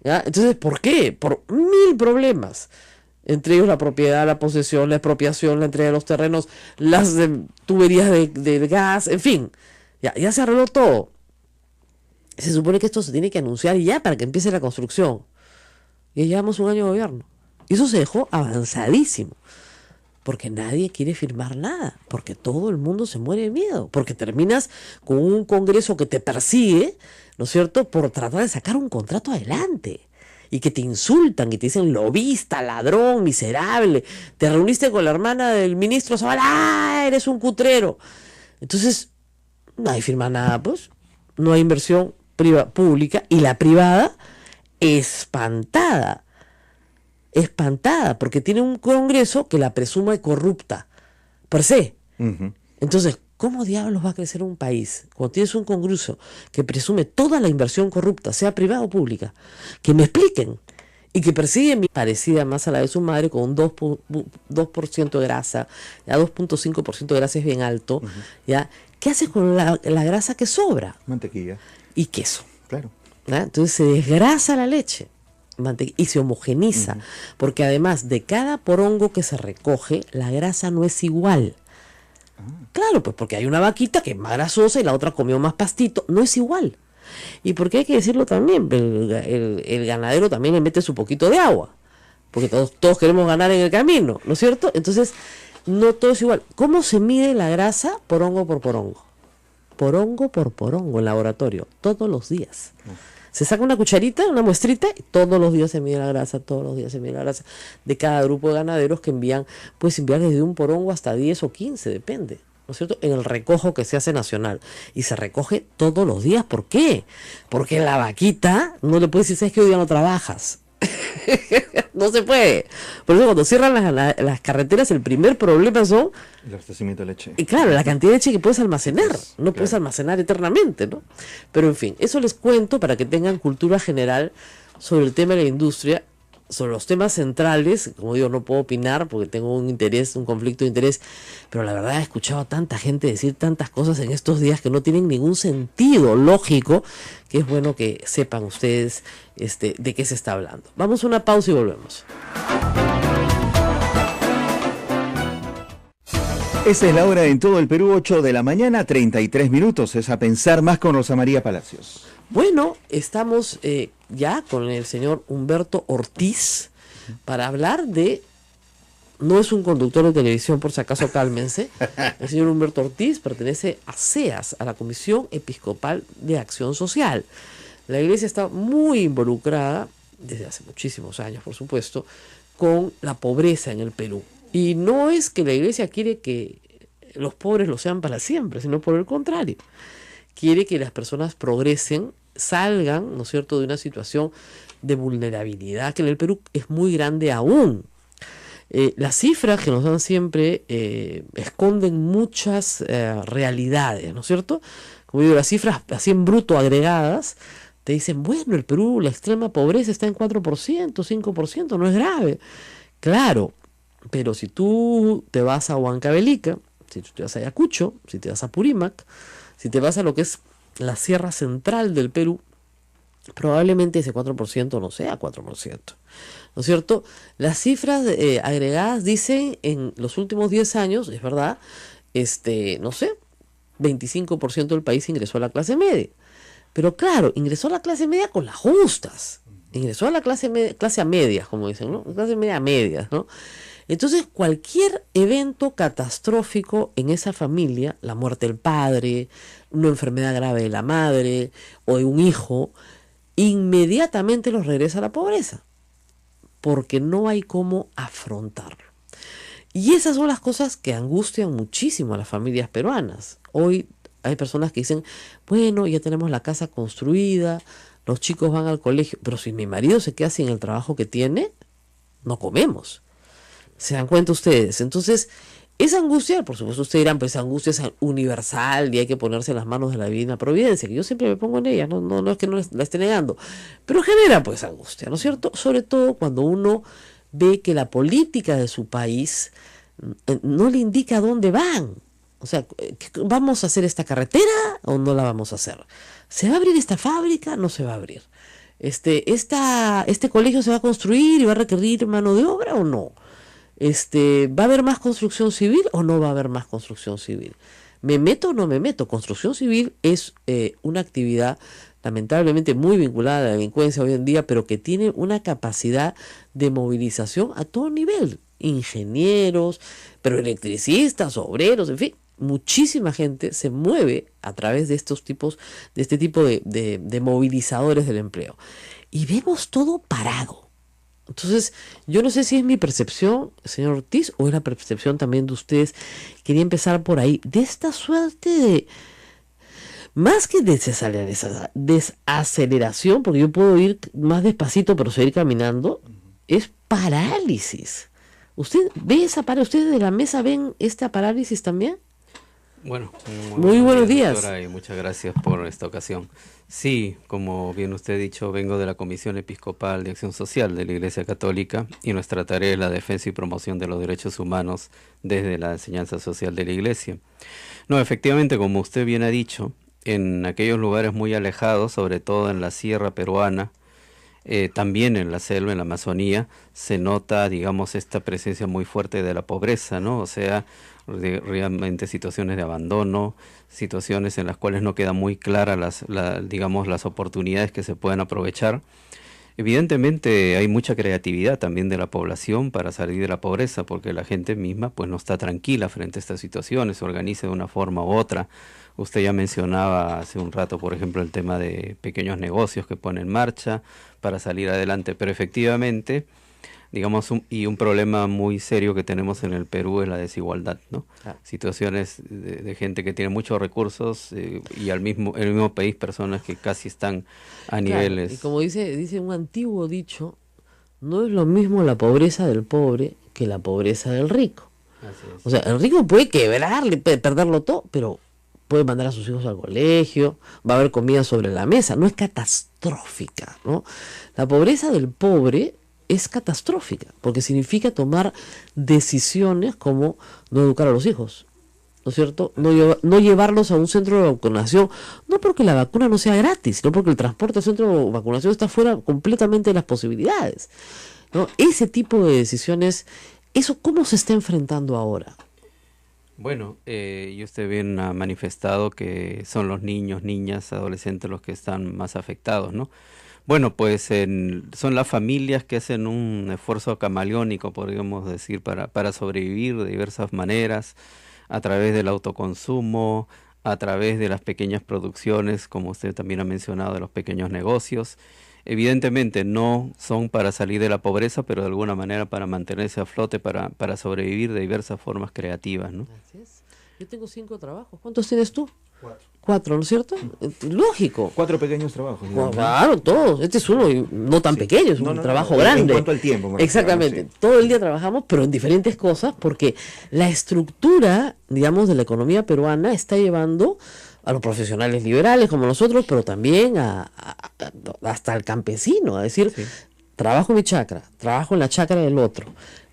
¿Ya? Entonces, ¿por qué? Por 1000 problemas. Entre ellos la propiedad, la posesión, la expropiación, la entrega de los terrenos, las tuberías de gas, en fin. Ya se arregló todo. Se supone que esto se tiene que anunciar ya para que empiece la construcción. Y ya llevamos 1 año de gobierno. Y eso se dejó avanzadísimo. Porque nadie quiere firmar nada. Porque todo el mundo se muere de miedo. Porque terminas con un Congreso que te persigue, ¿no es cierto?, por tratar de sacar un contrato adelante. Y que te insultan y te dicen lobista, ladrón, miserable. Te reuniste con la hermana del ministro Zavala, ¡ah, eres un cutrero! Entonces, nadie firma nada, pues. No hay inversión pública, y la privada espantada, porque tiene un Congreso que la presume corrupta, per se. Entonces, ¿cómo diablos va a crecer un país cuando tienes un Congreso que presume toda la inversión corrupta, sea privada o pública? Que me expliquen. Y que persigue parecida más a la de su madre, con un 2% de grasa, ya 2.5% de grasa es bien alto, ¿ya? ¿Qué haces con la grasa que sobra? Mantequilla. Y queso. Claro. ¿Ya? Entonces se desgrasa la leche y se homogeniza, porque además de cada porongo que se recoge, la grasa no es igual. Claro, pues porque hay una vaquita que es más grasosa y la otra comió más pastito, no es igual. Y porque hay que decirlo también, el ganadero también le mete su poquito de agua, porque todos queremos ganar en el camino, ¿no es cierto? Entonces, no todo es igual. ¿Cómo se mide la grasa? Porongo por porongo. Porongo por porongo en laboratorio, todos los días. Se saca una cucharita, una muestrita, y todos los días se mide la grasa, todos los días se mide la grasa de cada grupo de ganaderos que envían, puedes enviar desde un porongo hasta 10 o 15, depende, ¿no es cierto? En el recojo que se hace nacional. Y se recoge todos los días. ¿Por qué? Porque la vaquita no le puedes decir, ¿sabes que hoy día no trabajas? No se puede. Por eso cuando cierran las carreteras, el primer problema son el abastecimiento de leche. Y claro, la cantidad de leche que puedes almacenar. Pues, no puedes almacenar eternamente, ¿no? Pero en fin, eso les cuento para que tengan cultura general sobre el tema de la industria, sobre los temas centrales. Como digo, no puedo opinar porque tengo un conflicto de interés, pero la verdad he escuchado a tanta gente decir tantas cosas en estos días que no tienen ningún sentido lógico, que es bueno que sepan ustedes de qué se está hablando. Vamos a una pausa y volvemos. Esta es la hora en todo el Perú, 8 de la mañana, 33 minutos. Es a pensar más con Rosa María Palacios. Bueno, estamos ya con el señor Humberto Ortiz para hablar de... No es un conductor de televisión, por si acaso, cálmense. El señor Humberto Ortiz pertenece a CEAS, a la Comisión Episcopal de Acción Social. La Iglesia está muy involucrada, desde hace muchísimos años, por supuesto, con la pobreza en el Perú. Y no es que la Iglesia quiere que los pobres lo sean para siempre, sino por el contrario. Quiere que las personas progresen, salgan, ¿no es cierto?, de una situación de vulnerabilidad que en el Perú es muy grande aún. Las cifras que nos dan siempre esconden muchas realidades, ¿no es cierto? Como digo, las cifras así en bruto agregadas te dicen, bueno, el Perú, la extrema pobreza está en 4%, 5%, no es grave. Claro, pero si tú te vas a Huancavelica, si tú te vas a Ayacucho, si te vas a Purímac, si te vas a lo que es la sierra central del Perú, probablemente ese 4% no sea 4%, ¿no es cierto? Las cifras agregadas dicen en los últimos 10 años, es verdad, no sé, 25% del país ingresó a la clase media. Pero claro, ingresó a la clase media con las justas. Ingresó a la clase a medias, como dicen, ¿no? Clase media a medias, ¿no? Entonces, cualquier evento catastrófico en esa familia, la muerte del padre, una enfermedad grave de la madre o de un hijo, inmediatamente los regresa a la pobreza, porque no hay cómo afrontarlo. Y esas son las cosas que angustian muchísimo a las familias peruanas. Hoy hay personas que dicen, bueno, ya tenemos la casa construida, los chicos van al colegio, pero si mi marido se queda sin el trabajo que tiene, no comemos. ¿Se dan cuenta ustedes? Entonces, esa angustia, por supuesto ustedes dirán, pues esa angustia es universal y hay que ponerse en las manos de la divina providencia, que yo siempre me pongo en ella, no es que no la esté negando, pero genera pues angustia, ¿no es cierto? Sobre todo cuando uno ve que la política de su país no le indica a dónde van. O sea, ¿vamos a hacer esta carretera o no la vamos a hacer? ¿Se va a abrir esta fábrica? No se va a abrir. ¿Este colegio se va a construir y va a requerir mano de obra o no? ¿Va a haber más construcción civil o no va a haber más construcción civil? ¿Me meto o no me meto? Construcción civil es una actividad lamentablemente muy vinculada a la delincuencia hoy en día, pero que tiene una capacidad de movilización a todo nivel. Ingenieros, pero electricistas, obreros, en fin, muchísima gente se mueve a través de este tipo de movilizadores del empleo. Y vemos todo parado. Entonces, yo no sé si es mi percepción, señor Ortiz, o es la percepción también de ustedes. Quería empezar por ahí, de esta suerte de, más que desaceleración, porque yo puedo ir más despacito, pero seguir caminando, es parálisis. ¿Usted ve esa parálisis? ¿Ustedes de la mesa ven esta parálisis también? Bueno, muy buenos días. Doctora, y muchas gracias por esta ocasión. Sí, como bien usted ha dicho, vengo de la Comisión Episcopal de Acción Social de la Iglesia Católica y nuestra tarea es la defensa y promoción de los derechos humanos desde la enseñanza social de la Iglesia. No, efectivamente, como usted bien ha dicho, en aquellos lugares muy alejados, sobre todo en la sierra peruana, también en la selva, en la Amazonía, se nota, digamos, esta presencia muy fuerte de la pobreza, ¿no? O sea, realmente situaciones de abandono, situaciones en las cuales no quedan muy claras digamos, las oportunidades que se pueden aprovechar. Evidentemente hay mucha creatividad también de la población para salir de la pobreza, porque la gente misma pues no está tranquila frente a estas situaciones, se organiza de una forma u otra. Usted ya mencionaba hace un rato, por ejemplo, el tema de pequeños negocios que pone en marcha para salir adelante, pero efectivamente, digamos, un problema muy serio que tenemos en el Perú es la desigualdad, ¿no? Situaciones de gente que tiene muchos recursos y en el mismo país personas que casi están a niveles. Y como dice un antiguo dicho, no es lo mismo la pobreza del pobre que la pobreza del rico. Así es. O sea, el rico puede quebrarle, puede perderlo todo, pero puede mandar a sus hijos al colegio, va a haber comida sobre la mesa, no es catastrófica, ¿no? La pobreza del pobre es catastrófica, porque significa tomar decisiones como no educar a los hijos, ¿no es cierto? No llevarlos a un centro de vacunación, no porque la vacuna no sea gratis, sino porque el transporte al centro de vacunación está fuera completamente de las posibilidades, ¿no? Ese tipo de decisiones, ¿eso cómo se está enfrentando ahora? Bueno, y usted bien ha manifestado que son los niños, niñas, adolescentes los que están más afectados, ¿no? Bueno, pues son las familias que hacen un esfuerzo camaleónico, podríamos decir, para sobrevivir de diversas maneras, a través del autoconsumo, a través de las pequeñas producciones, como usted también ha mencionado, de los pequeños negocios. Evidentemente no son para salir de la pobreza, pero de alguna manera para mantenerse a flote, para sobrevivir de diversas formas creativas, ¿no? Así es. Yo tengo 5 trabajos. ¿Cuántos tienes tú? 4. 4, ¿no es cierto? Lógico. 4 pequeños trabajos. Digamos. Claro, todos. Este es uno no tan pequeño, es un trabajo grande. En cuanto al tiempo. Exactamente. Sí. Todo el día trabajamos, pero en diferentes cosas, porque la estructura, digamos, de la economía peruana está llevando a los profesionales liberales como nosotros, pero también hasta al campesino, a decir, sí, trabajo en mi chacra, trabajo en la chacra del otro,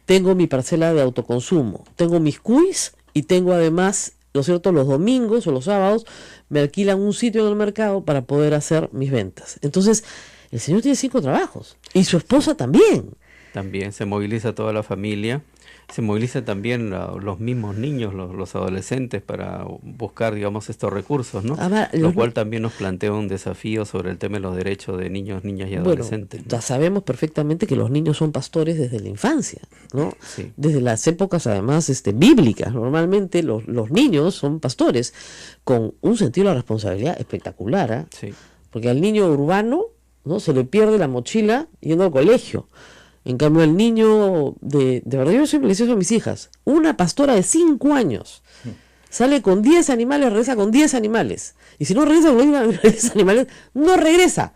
tengo mi parcela de autoconsumo, tengo mis cuis y tengo además, ¿no es cierto?, los domingos o los sábados me alquilan un sitio en el mercado para poder hacer mis ventas. Entonces, el señor tiene 5 trabajos y su esposa también. También se moviliza toda la familia. Se movilizan también los mismos niños, los adolescentes para buscar, digamos, estos recursos, ¿no? Lo cual también nos plantea un desafío sobre el tema de los derechos de niños, niñas y adolescentes. Bueno, ya sabemos perfectamente que los niños son pastores desde la infancia, ¿no? Sí. Desde las épocas, además, bíblicas. Normalmente los niños son pastores con un sentido de la responsabilidad espectacular, ¿eh? Sí. Porque al niño urbano, ¿no?, se le pierde la mochila yendo al colegio. En cambio, el niño de verdad, yo siempre les digo a mis hijas, una pastora de 5 años sale con 10 animales, regresa con 10 animales. Y si no regresa con 10 animales, no regresa.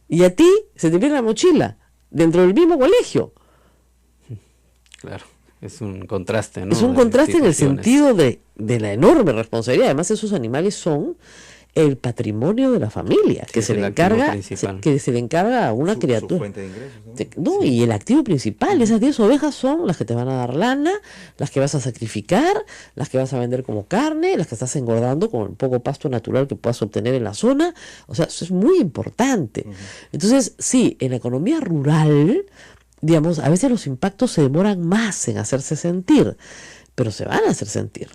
Y a ti se te pierde la mochila dentro del mismo colegio. Claro, es un contraste, ¿no? Es un contraste en el sentido de la enorme responsabilidad. Además, esos animales son el patrimonio de la familia, que se le encarga a una criatura. Su fuente de ingresos, ¿no? Sí. Y el activo principal, esas 10 ovejas son las que te van a dar lana, las que vas a sacrificar, las que vas a vender como carne, las que estás engordando con el poco pasto natural que puedas obtener en la zona. O sea, eso es muy importante. Entonces, sí, en la economía rural, digamos, a veces los impactos se demoran más en hacerse sentir, pero se van a hacer sentir.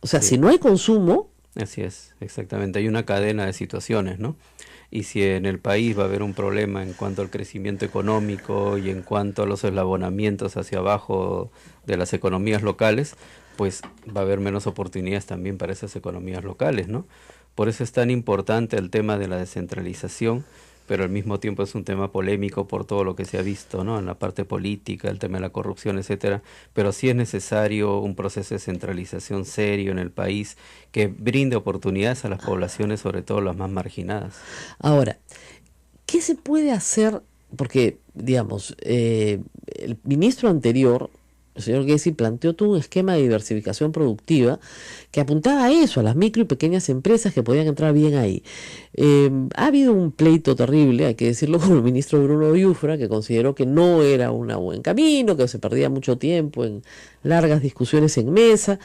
O sea, si no hay consumo. Así es, exactamente. Hay una cadena de situaciones, ¿no? Y si en el país va a haber un problema en cuanto al crecimiento económico y en cuanto a los eslabonamientos hacia abajo de las economías locales, pues va a haber menos oportunidades también para esas economías locales, ¿no? Por eso es tan importante el tema de la descentralización, pero al mismo tiempo es un tema polémico por todo lo que se ha visto, ¿no? En la parte política, el tema de la corrupción, etcétera, pero sí es necesario un proceso de centralización serio en el país que brinde oportunidades a las poblaciones, sobre todo las más marginadas. Ahora, ¿qué se puede hacer? Porque, digamos, el ministro anterior, el señor Gessi, planteó todo un esquema de diversificación productiva que apuntaba a eso, a las micro y pequeñas empresas que podían entrar bien ahí. Ha habido un pleito terrible, hay que decirlo, con el ministro Bruno Biufra, que consideró que no era un buen camino, que se perdía mucho tiempo en largas discusiones en mesa.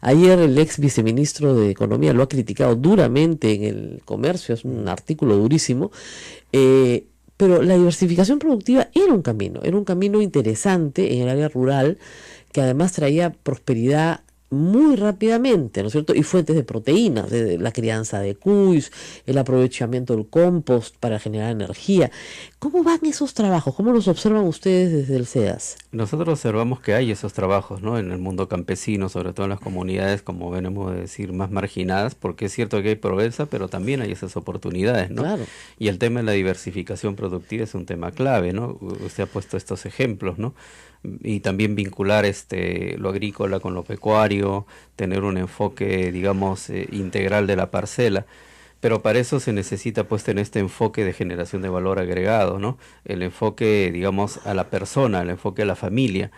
Ayer el ex viceministro de Economía lo ha criticado duramente en El Comercio, es un artículo durísimo. Pero la diversificación productiva era un camino interesante en el área rural, que además traía prosperidad muy rápidamente, ¿no es cierto? Y fuentes de proteínas, de la crianza de cuys, el aprovechamiento del compost para generar energía. ¿Cómo van esos trabajos? ¿Cómo los observan ustedes desde el SEAS? Nosotros observamos que hay esos trabajos, ¿no? En el mundo campesino, sobre todo en las comunidades, como venimos a decir, más marginadas, porque es cierto que hay pobreza, pero también hay esas oportunidades, ¿no? Claro. Y el tema de la diversificación productiva es un tema clave, ¿no? Usted ha puesto estos ejemplos, ¿no? Y también vincular lo agrícola con lo pecuario, tener un enfoque, digamos, integral de la parcela. Pero para eso se necesita pues tener este enfoque de generación de valor agregado, ¿no? El enfoque, digamos, a la persona, el enfoque a la familia.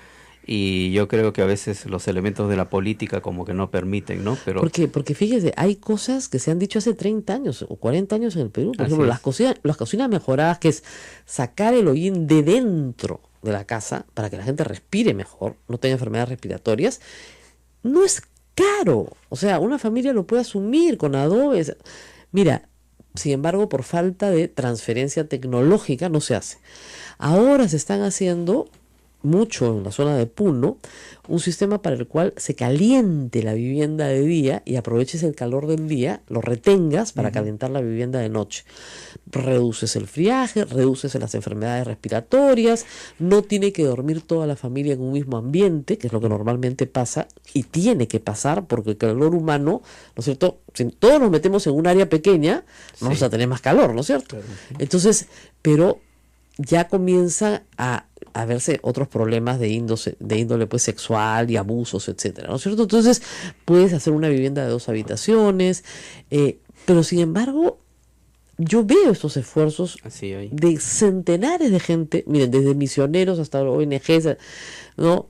Y yo creo que a veces los elementos de la política como que no permiten, ¿no? Pero Porque fíjese, hay cosas que se han dicho hace 30 años o 40 años en el Perú. Por ejemplo, las cocinas mejoradas, que es sacar el hollín de dentro de la casa para que la gente respire mejor, no tenga enfermedades respiratorias, no es caro. O sea, una familia lo puede asumir con adobes. Mira, sin embargo, por falta de transferencia tecnológica no se hace. Ahora se están haciendo mucho en la zona de Puno, un sistema para el cual se caliente la vivienda de día y aproveches el calor del día, lo retengas para calentar la vivienda de noche. Reduces el friaje, reduces las enfermedades respiratorias, no tiene que dormir toda la familia en un mismo ambiente, que es lo que normalmente pasa y tiene que pasar, porque el calor humano, ¿no es cierto? Si todos nos metemos en un área pequeña, vamos a tener más calor, ¿no es cierto? Claro. Entonces, pero ya comienza a verse otros problemas de índole pues sexual y abusos, etcétera, ¿no es cierto? Entonces puedes hacer una vivienda de 2 habitaciones, pero sin embargo yo veo estos esfuerzos de centenares de gente, miren, desde misioneros hasta ONGs, ¿no?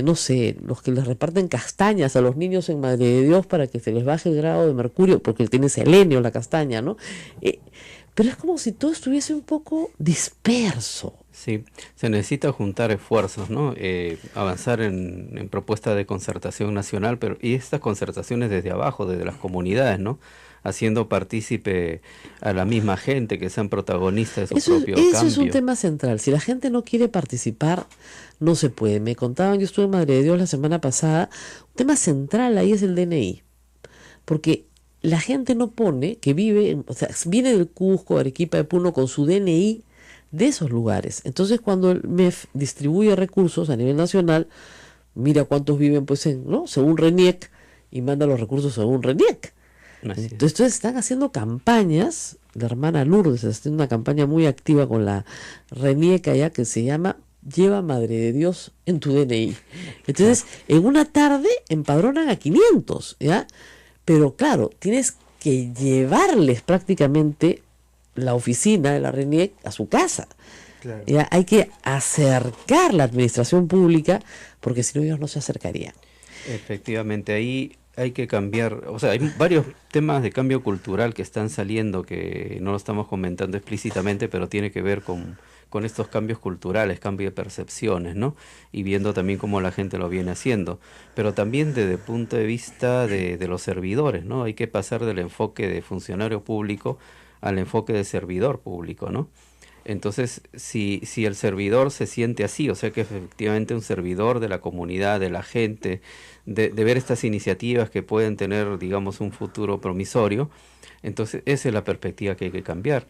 No sé, los que les reparten castañas a los niños en Madre de Dios para que se les baje el grado de mercurio, porque tiene selenio la castaña, ¿no? Pero es como si todo estuviese un poco disperso. Sí, se necesita juntar esfuerzos, ¿no? Avanzar en propuestas de concertación nacional, y estas concertaciones desde abajo, desde las comunidades, ¿no? Haciendo partícipe a la misma gente, que sean protagonistas de su propio cambio. Eso es un tema central. Si la gente no quiere participar, no se puede. Me contaban, yo estuve en Madre de Dios la semana pasada, un tema central ahí es el DNI. Porque la gente no pone que vive, o sea, viene del Cusco, Arequipa, de Puno con su DNI de esos lugares. Entonces, cuando el MEF distribuye recursos a nivel nacional, mira cuántos viven, pues, ¿no? Según RENIEC, y manda los recursos según RENIEC. Entonces están haciendo campañas, la hermana Lourdes está haciendo una campaña muy activa con la RENIEC allá, que se llama Lleva Madre de Dios en tu DNI. Entonces, en una tarde empadronan a 500, ¿ya? Pero claro, tienes que llevarles prácticamente la oficina de la RENIEC a su casa. Claro. ¿Ya? Hay que acercar la administración pública, porque si no ellos no se acercarían. Efectivamente, ahí hay que cambiar, o sea, hay varios temas de cambio cultural que están saliendo, que no lo estamos comentando explícitamente, pero tiene que ver con estos cambios culturales, cambio de percepciones, ¿no? Y viendo también cómo la gente lo viene haciendo. Pero también desde el punto de vista de los servidores, ¿no? Hay que pasar del enfoque de funcionario público al enfoque de servidor público, ¿no? Entonces, si el servidor se siente así, o sea que efectivamente un servidor de la comunidad, de la gente, de ver estas iniciativas que pueden tener, digamos, un futuro promisorio, entonces esa es la perspectiva que hay que cambiar.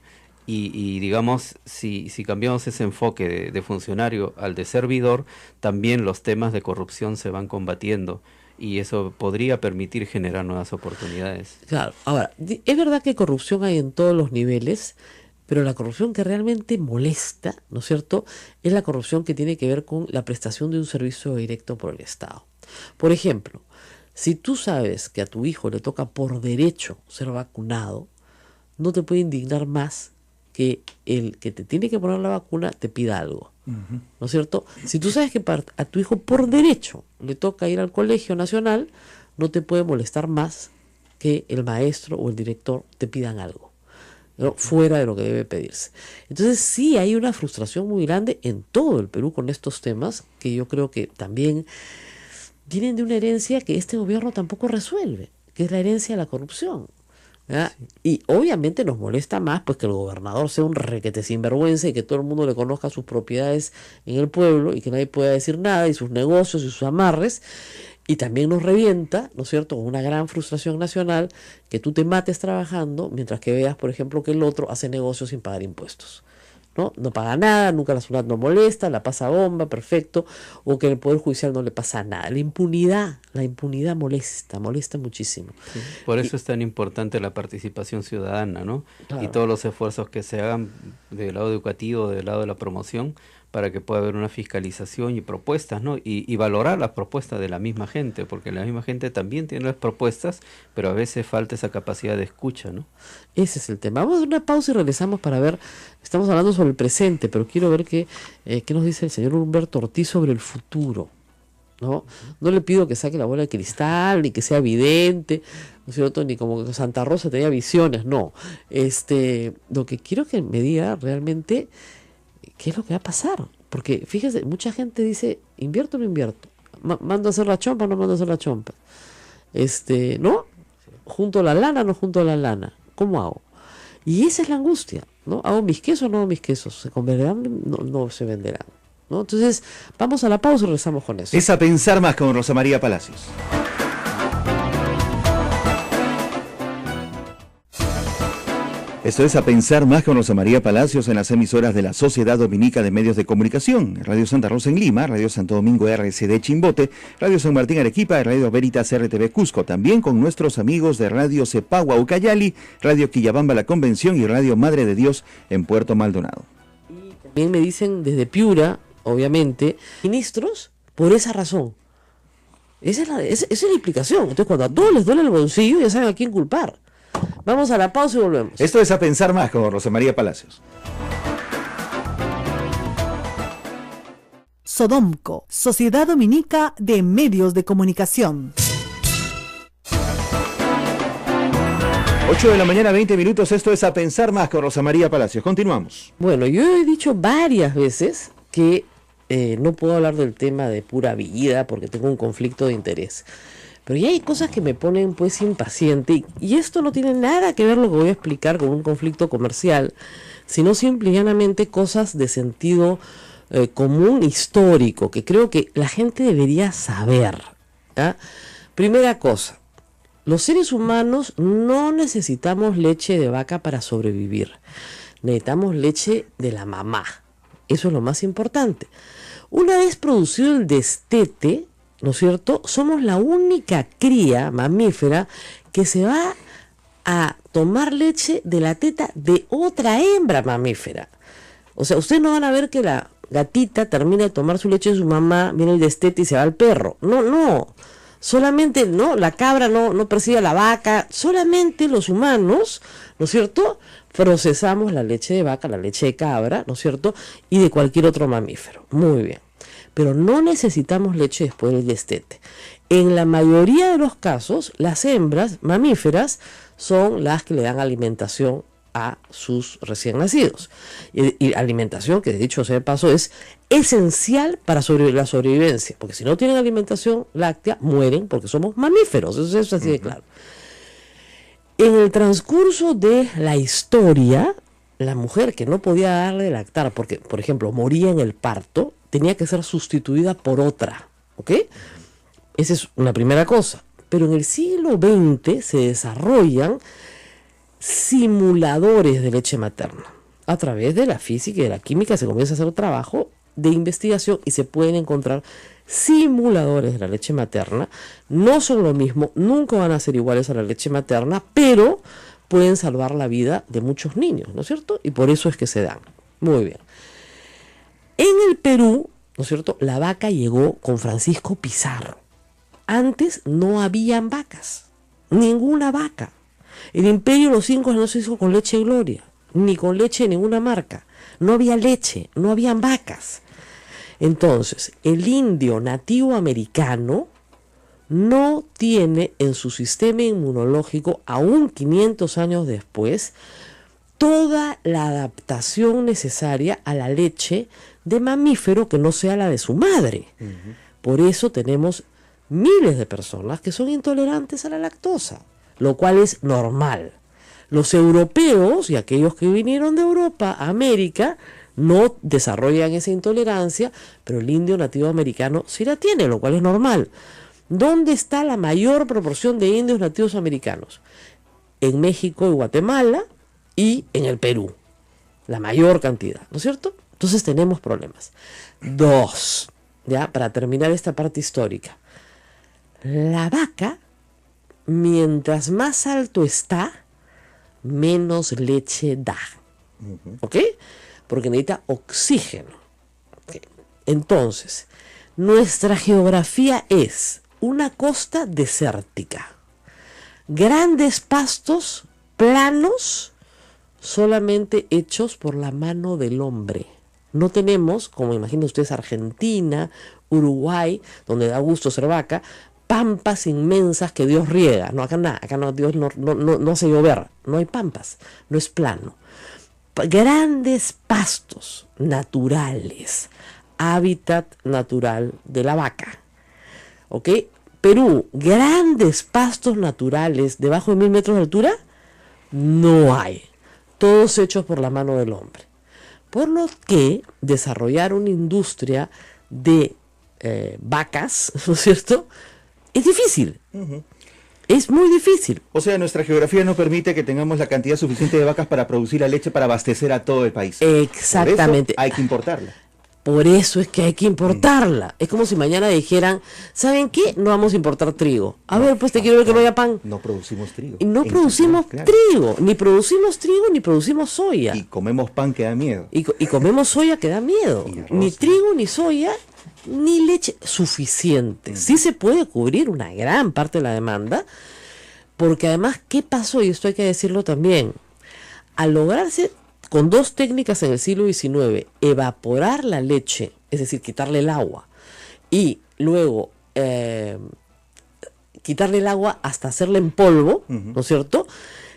Y digamos, si cambiamos ese enfoque de funcionario al de servidor, también los temas de corrupción se van combatiendo y eso podría permitir generar nuevas oportunidades. Claro, ahora, es verdad que corrupción hay en todos los niveles, Pero la corrupción que realmente molesta, ¿no es cierto?, es la corrupción que tiene que ver con la prestación de un servicio directo por el Estado. Por ejemplo, si tú sabes que a tu hijo le toca por derecho ser vacunado, no te puede indignar más que el que te tiene que poner la vacuna te pida algo. ¿No es cierto? Si tú sabes que a tu hijo por derecho le toca ir al colegio nacional, no te puede molestar más que el maestro o el director te pidan algo, ¿no?, fuera de lo que debe pedirse. Entonces sí hay una frustración muy grande en todo el Perú con estos temas, que yo creo que también vienen de una herencia que este gobierno tampoco resuelve, que es la herencia de la corrupción, ¿verdad? Sí. Y obviamente nos molesta más pues que el gobernador sea un requete sinvergüenza y que todo el mundo le conozca sus propiedades en el pueblo y que nadie pueda decir nada, y sus negocios y sus amarres. Y también nos revienta, ¿no es cierto?, con una gran frustración nacional, que tú te mates trabajando mientras que veas, por ejemplo, que el otro hace negocios sin pagar impuestos, ¿no? No paga nada, nunca la ciudad no molesta, la pasa bomba, perfecto, o que en el Poder Judicial no le pasa nada. La impunidad molesta muchísimo. Sí, por eso es tan importante la participación ciudadana, ¿no? Claro. Y todos los esfuerzos que se hagan del lado educativo, del lado de la promoción, para que pueda haber una fiscalización y propuestas, ¿no? Y valorar las propuestas de la misma gente, porque la misma gente también tiene las propuestas, pero a veces falta esa capacidad de escucha, ¿no? Ese es el tema. Vamos a hacer una pausa y regresamos para ver, estamos hablando sobre el presente, pero quiero ver qué nos dice el señor Humberto Ortiz sobre el futuro, ¿no? No le pido que saque la bola de cristal, ni que sea vidente, ¿no es cierto?, ni como que Santa Rosa tenía visiones, no. Lo que quiero que me diga realmente qué es lo que va a pasar, porque fíjese, mucha gente dice, ¿invierto o no invierto? ¿Mando a hacer la chompa o no mando a hacer la chompa? ¿No? ¿Junto la lana o no junto la lana? ¿Cómo hago? Y esa es la angustia, ¿no? ¿Hago mis quesos o no hago mis quesos? ¿Se venderán? No se venderán, ¿no? Entonces, vamos a la pausa y regresamos con eso. Es a pensar más con Rosa María Palacios. Esto es A Pensar Más con Rosa María Palacios en las emisoras de la Sociedad Dominica de Medios de Comunicación, Radio Santa Rosa en Lima, Radio Santo Domingo RCD Chimbote, Radio San Martín Arequipa, Radio Veritas RTV Cusco, también con nuestros amigos de Radio Cepagua Ucayali, Radio Quillabamba La Convención y Radio Madre de Dios en Puerto Maldonado. Y también me dicen desde Piura, obviamente, ministros, por esa razón. Esa es la explicación. Entonces, cuando a todos les duele el bolsillo, ya saben a quién culpar. Vamos a la pausa y volvemos. Esto es A Pensar Más con Rosa María Palacios. Sodomco, Sociedad Dominica de Medios de Comunicación. 8 de la mañana, 20 minutos. Esto es A Pensar Más con Rosa María Palacios. Continuamos. Bueno, yo he dicho varias veces que no puedo hablar del tema de pura vida porque tengo un conflicto de interés. Pero ya hay cosas que me ponen pues impaciente, y esto no tiene nada que ver lo que voy a explicar con un conflicto comercial, sino simple y llanamente cosas de sentido común histórico, que creo que la gente debería saber, ¿ah? Primera cosa, los seres humanos no necesitamos leche de vaca para sobrevivir, necesitamos leche de la mamá, eso es lo más importante. Una vez producido el destete, ¿no es cierto?, somos la única cría mamífera que se va a tomar leche de la teta de otra hembra mamífera. O sea, ustedes no van a ver que la gatita termina de tomar su leche de su mamá, viene el destete y se va al perro. No. Solamente, no, la cabra no persigue a la vaca. Solamente los humanos, ¿no es cierto?, procesamos la leche de vaca, la leche de cabra, ¿no es cierto?, y de cualquier otro mamífero. Muy bien. Pero no necesitamos leche después del destete. En la mayoría de los casos, las hembras mamíferas son las que le dan alimentación a sus recién nacidos. Y alimentación, que de dicho sea de paso, es esencial para la sobrevivencia, porque si no tienen alimentación láctea, mueren porque somos mamíferos. Eso es así de claro. En el transcurso de la historia, la mujer que no podía darle de lactar, porque, por ejemplo, moría en el parto, tenía que ser sustituida por otra, ¿ok? Esa es una primera cosa. Pero en el siglo XX se desarrollan simuladores de leche materna. A través de la física y de la química se comienza a hacer trabajo de investigación y se pueden encontrar simuladores de la leche materna. No son lo mismo, nunca van a ser iguales a la leche materna, pero pueden salvar la vida de muchos niños, ¿no es cierto? Y por eso es que se dan. Muy bien. En el Perú, ¿no es cierto?, la vaca llegó con Francisco Pizarro. Antes no habían vacas, ninguna vaca. El imperio de los incas no se hizo con leche Gloria, ni con leche de ninguna marca. No había leche, no habían vacas. Entonces, el indio nativo americano no tiene en su sistema inmunológico, aún 500 años después, toda la adaptación necesaria a la leche de mamífero que no sea la de su madre. Por eso tenemos miles de personas que son intolerantes a la lactosa, lo cual es normal. Los europeos y aquellos que vinieron de Europa a América no desarrollan esa intolerancia, pero el indio nativo americano sí la tiene, lo cual es normal. ¿Dónde está la mayor proporción de indios nativos americanos? En México y Guatemala y en el Perú. La mayor cantidad, ¿no es cierto? Entonces tenemos problemas. 2, ya, para terminar esta parte histórica. La vaca, mientras más alto está, menos leche da. ¿Ok? Porque necesita oxígeno. ¿Okay? Entonces, nuestra geografía es una costa desértica. Grandes pastos planos, solamente hechos por la mano del hombre. No tenemos, como imaginen ustedes, Argentina, Uruguay, donde da gusto ser vaca, pampas inmensas que Dios riega. No, acá nada, acá no, Dios no hace llover, no hay pampas, no es plano. Grandes pastos naturales, hábitat natural de la vaca. ¿Ok? Perú, grandes pastos naturales debajo de 1000 metros de altura, no hay. Todos hechos por la mano del hombre. Por lo que desarrollar una industria de vacas, ¿no es cierto?, es difícil. Es muy difícil. O sea, nuestra geografía no permite que tengamos la cantidad suficiente de vacas para producir la leche para abastecer a todo el país. Exactamente. Por eso hay que importarla. Por eso es que hay que importarla. Es como si mañana dijeran, ¿saben qué? No vamos a importar trigo. A ver, pues te quiero ver que no haya pan. No producimos trigo. Y no producimos trigo. Ni producimos trigo, ni producimos soya. Y comemos pan que da miedo. Y comemos soya que da miedo. Ni trigo, ni soya, ni leche suficiente. Sí se puede cubrir una gran parte de la demanda, porque además, ¿qué pasó? Y esto hay que decirlo también. Al lograrse con 2 técnicas en el siglo XIX, evaporar la leche, es decir, quitarle el agua, y luego quitarle el agua hasta hacerla en polvo, ¿no es cierto?,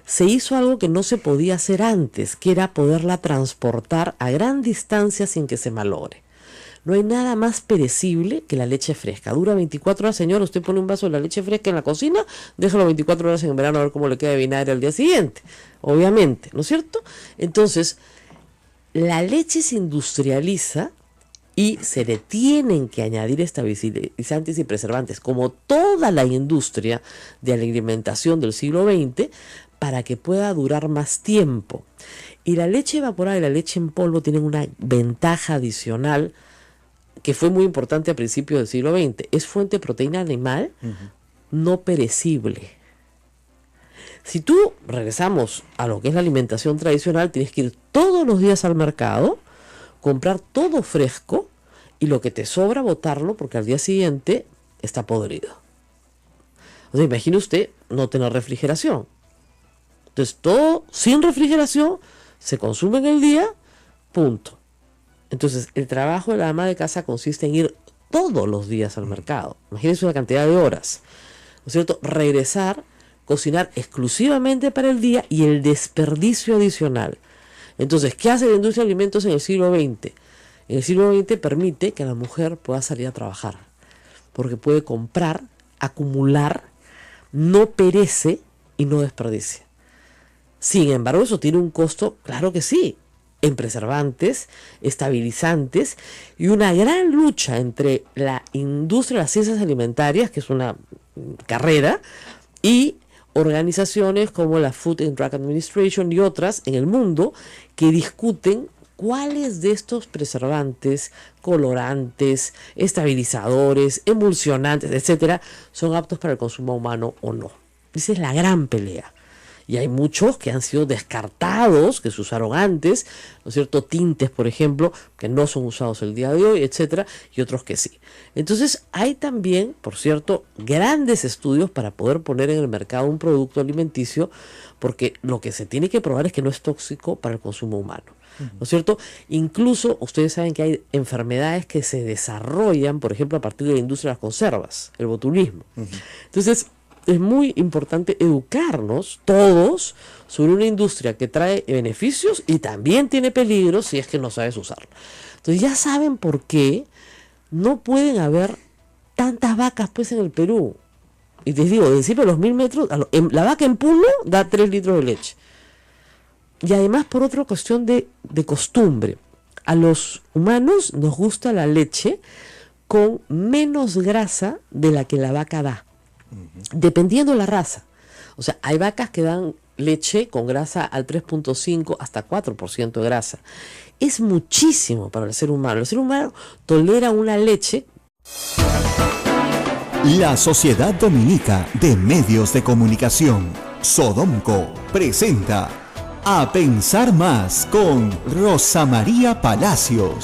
se hizo algo que no se podía hacer antes, que era poderla transportar a gran distancia sin que se malogre. No hay nada más perecible que la leche fresca. Dura 24 horas, señor. Usted pone un vaso de la leche fresca en la cocina, déjalo 24 horas en el verano a ver cómo le queda de vinagre al día siguiente. Obviamente, ¿no es cierto? Entonces, la leche se industrializa y se le tienen que añadir estabilizantes y preservantes, como toda la industria de la alimentación del siglo XX, para que pueda durar más tiempo. Y la leche evaporada y la leche en polvo tienen una ventaja adicional que fue muy importante a principios del siglo XX. Es fuente de proteína animal no perecible. Si tú regresamos a lo que es la alimentación tradicional, tienes que ir todos los días al mercado, comprar todo fresco y lo que te sobra botarlo porque al día siguiente está podrido. O sea, imagine usted no tener refrigeración. Entonces todo sin refrigeración se consume en el día, punto. Entonces el trabajo de la ama de casa consiste en ir todos los días al mercado. Imagínense una cantidad de horas, ¿no es cierto? Regresar, cocinar exclusivamente para el día y el desperdicio adicional. Entonces, ¿qué hace la industria de alimentos en el siglo XX? En el siglo XX permite que la mujer pueda salir a trabajar, porque puede comprar, acumular, no perece y no desperdicia. Sin embargo, eso tiene un costo, claro que sí, en preservantes, estabilizantes y una gran lucha entre la industria de las ciencias alimentarias, que es una carrera, y organizaciones como la Food and Drug Administration y otras en el mundo que discuten cuáles de estos preservantes, colorantes, estabilizadores, emulsionantes, etcétera, son aptos para el consumo humano o no. Esa es la gran pelea. y hay muchos que han sido descartados, que se usaron antes, ¿no es cierto? Tintes, por ejemplo, que no son usados el día de hoy, etcétera, y otros que sí. Entonces, hay también, por cierto, grandes estudios para poder poner en el mercado un producto alimenticio, porque lo que se tiene que probar es que no es tóxico para el consumo humano, ¿no es cierto? Incluso ustedes saben que hay enfermedades que se desarrollan, por ejemplo, a partir de la industria de las conservas, el botulismo. Entonces, es muy importante educarnos todos sobre una industria que trae beneficios y también tiene peligros si es que no sabes usarlo. Entonces ya saben por qué no pueden haber tantas vacas pues en el Perú. Y les digo, encima de los 1000 metros, la vaca en Puno da 3 litros de leche. Y además por otra cuestión de costumbre. A los humanos nos gusta la leche con menos grasa de la que la vaca da, dependiendo de la raza. O sea, hay vacas que dan leche con grasa al 3.5 hasta 4% de grasa. Es muchísimo para el ser humano. El ser humano tolera una leche. La Sociedad Dominica de Medios de Comunicación, Sodomco, presenta A Pensar Más con Rosa María Palacios.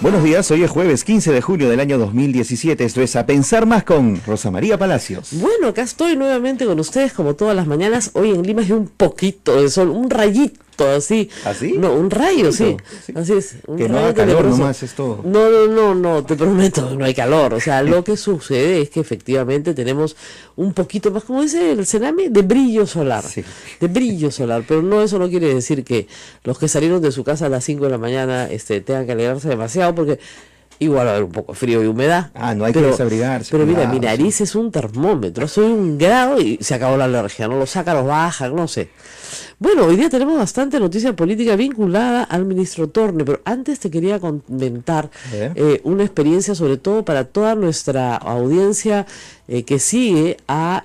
Buenos días, hoy es jueves 15 de junio del año 2017, esto es A Pensar Más con Rosa María Palacios. Bueno, acá estoy nuevamente con ustedes como todas las mañanas. Hoy en Lima hay un poquito de sol, un rayito así. ¿Así? No, un rayo, sí. Así es. Que no haga calor nomás es todo. No, te prometo, no hay calor. O sea, lo que sucede es que efectivamente tenemos un poquito más, como dice el Sename, de brillo solar. Sí. De brillo solar, pero no, eso no quiere decir que los que salieron de su casa a las 5 de la mañana tengan que alegrarse demasiado, porque igual va a haber un poco de frío y humedad. No hay que desabrigarse. Pero mira, cuidado, mi nariz es un termómetro, soy 1 grado y se acabó la alergia, no lo saca, lo baja, no sé. Bueno, hoy día tenemos bastante noticia política vinculada al ministro Torne, pero antes te quería comentar una experiencia, sobre todo para toda nuestra audiencia que sigue a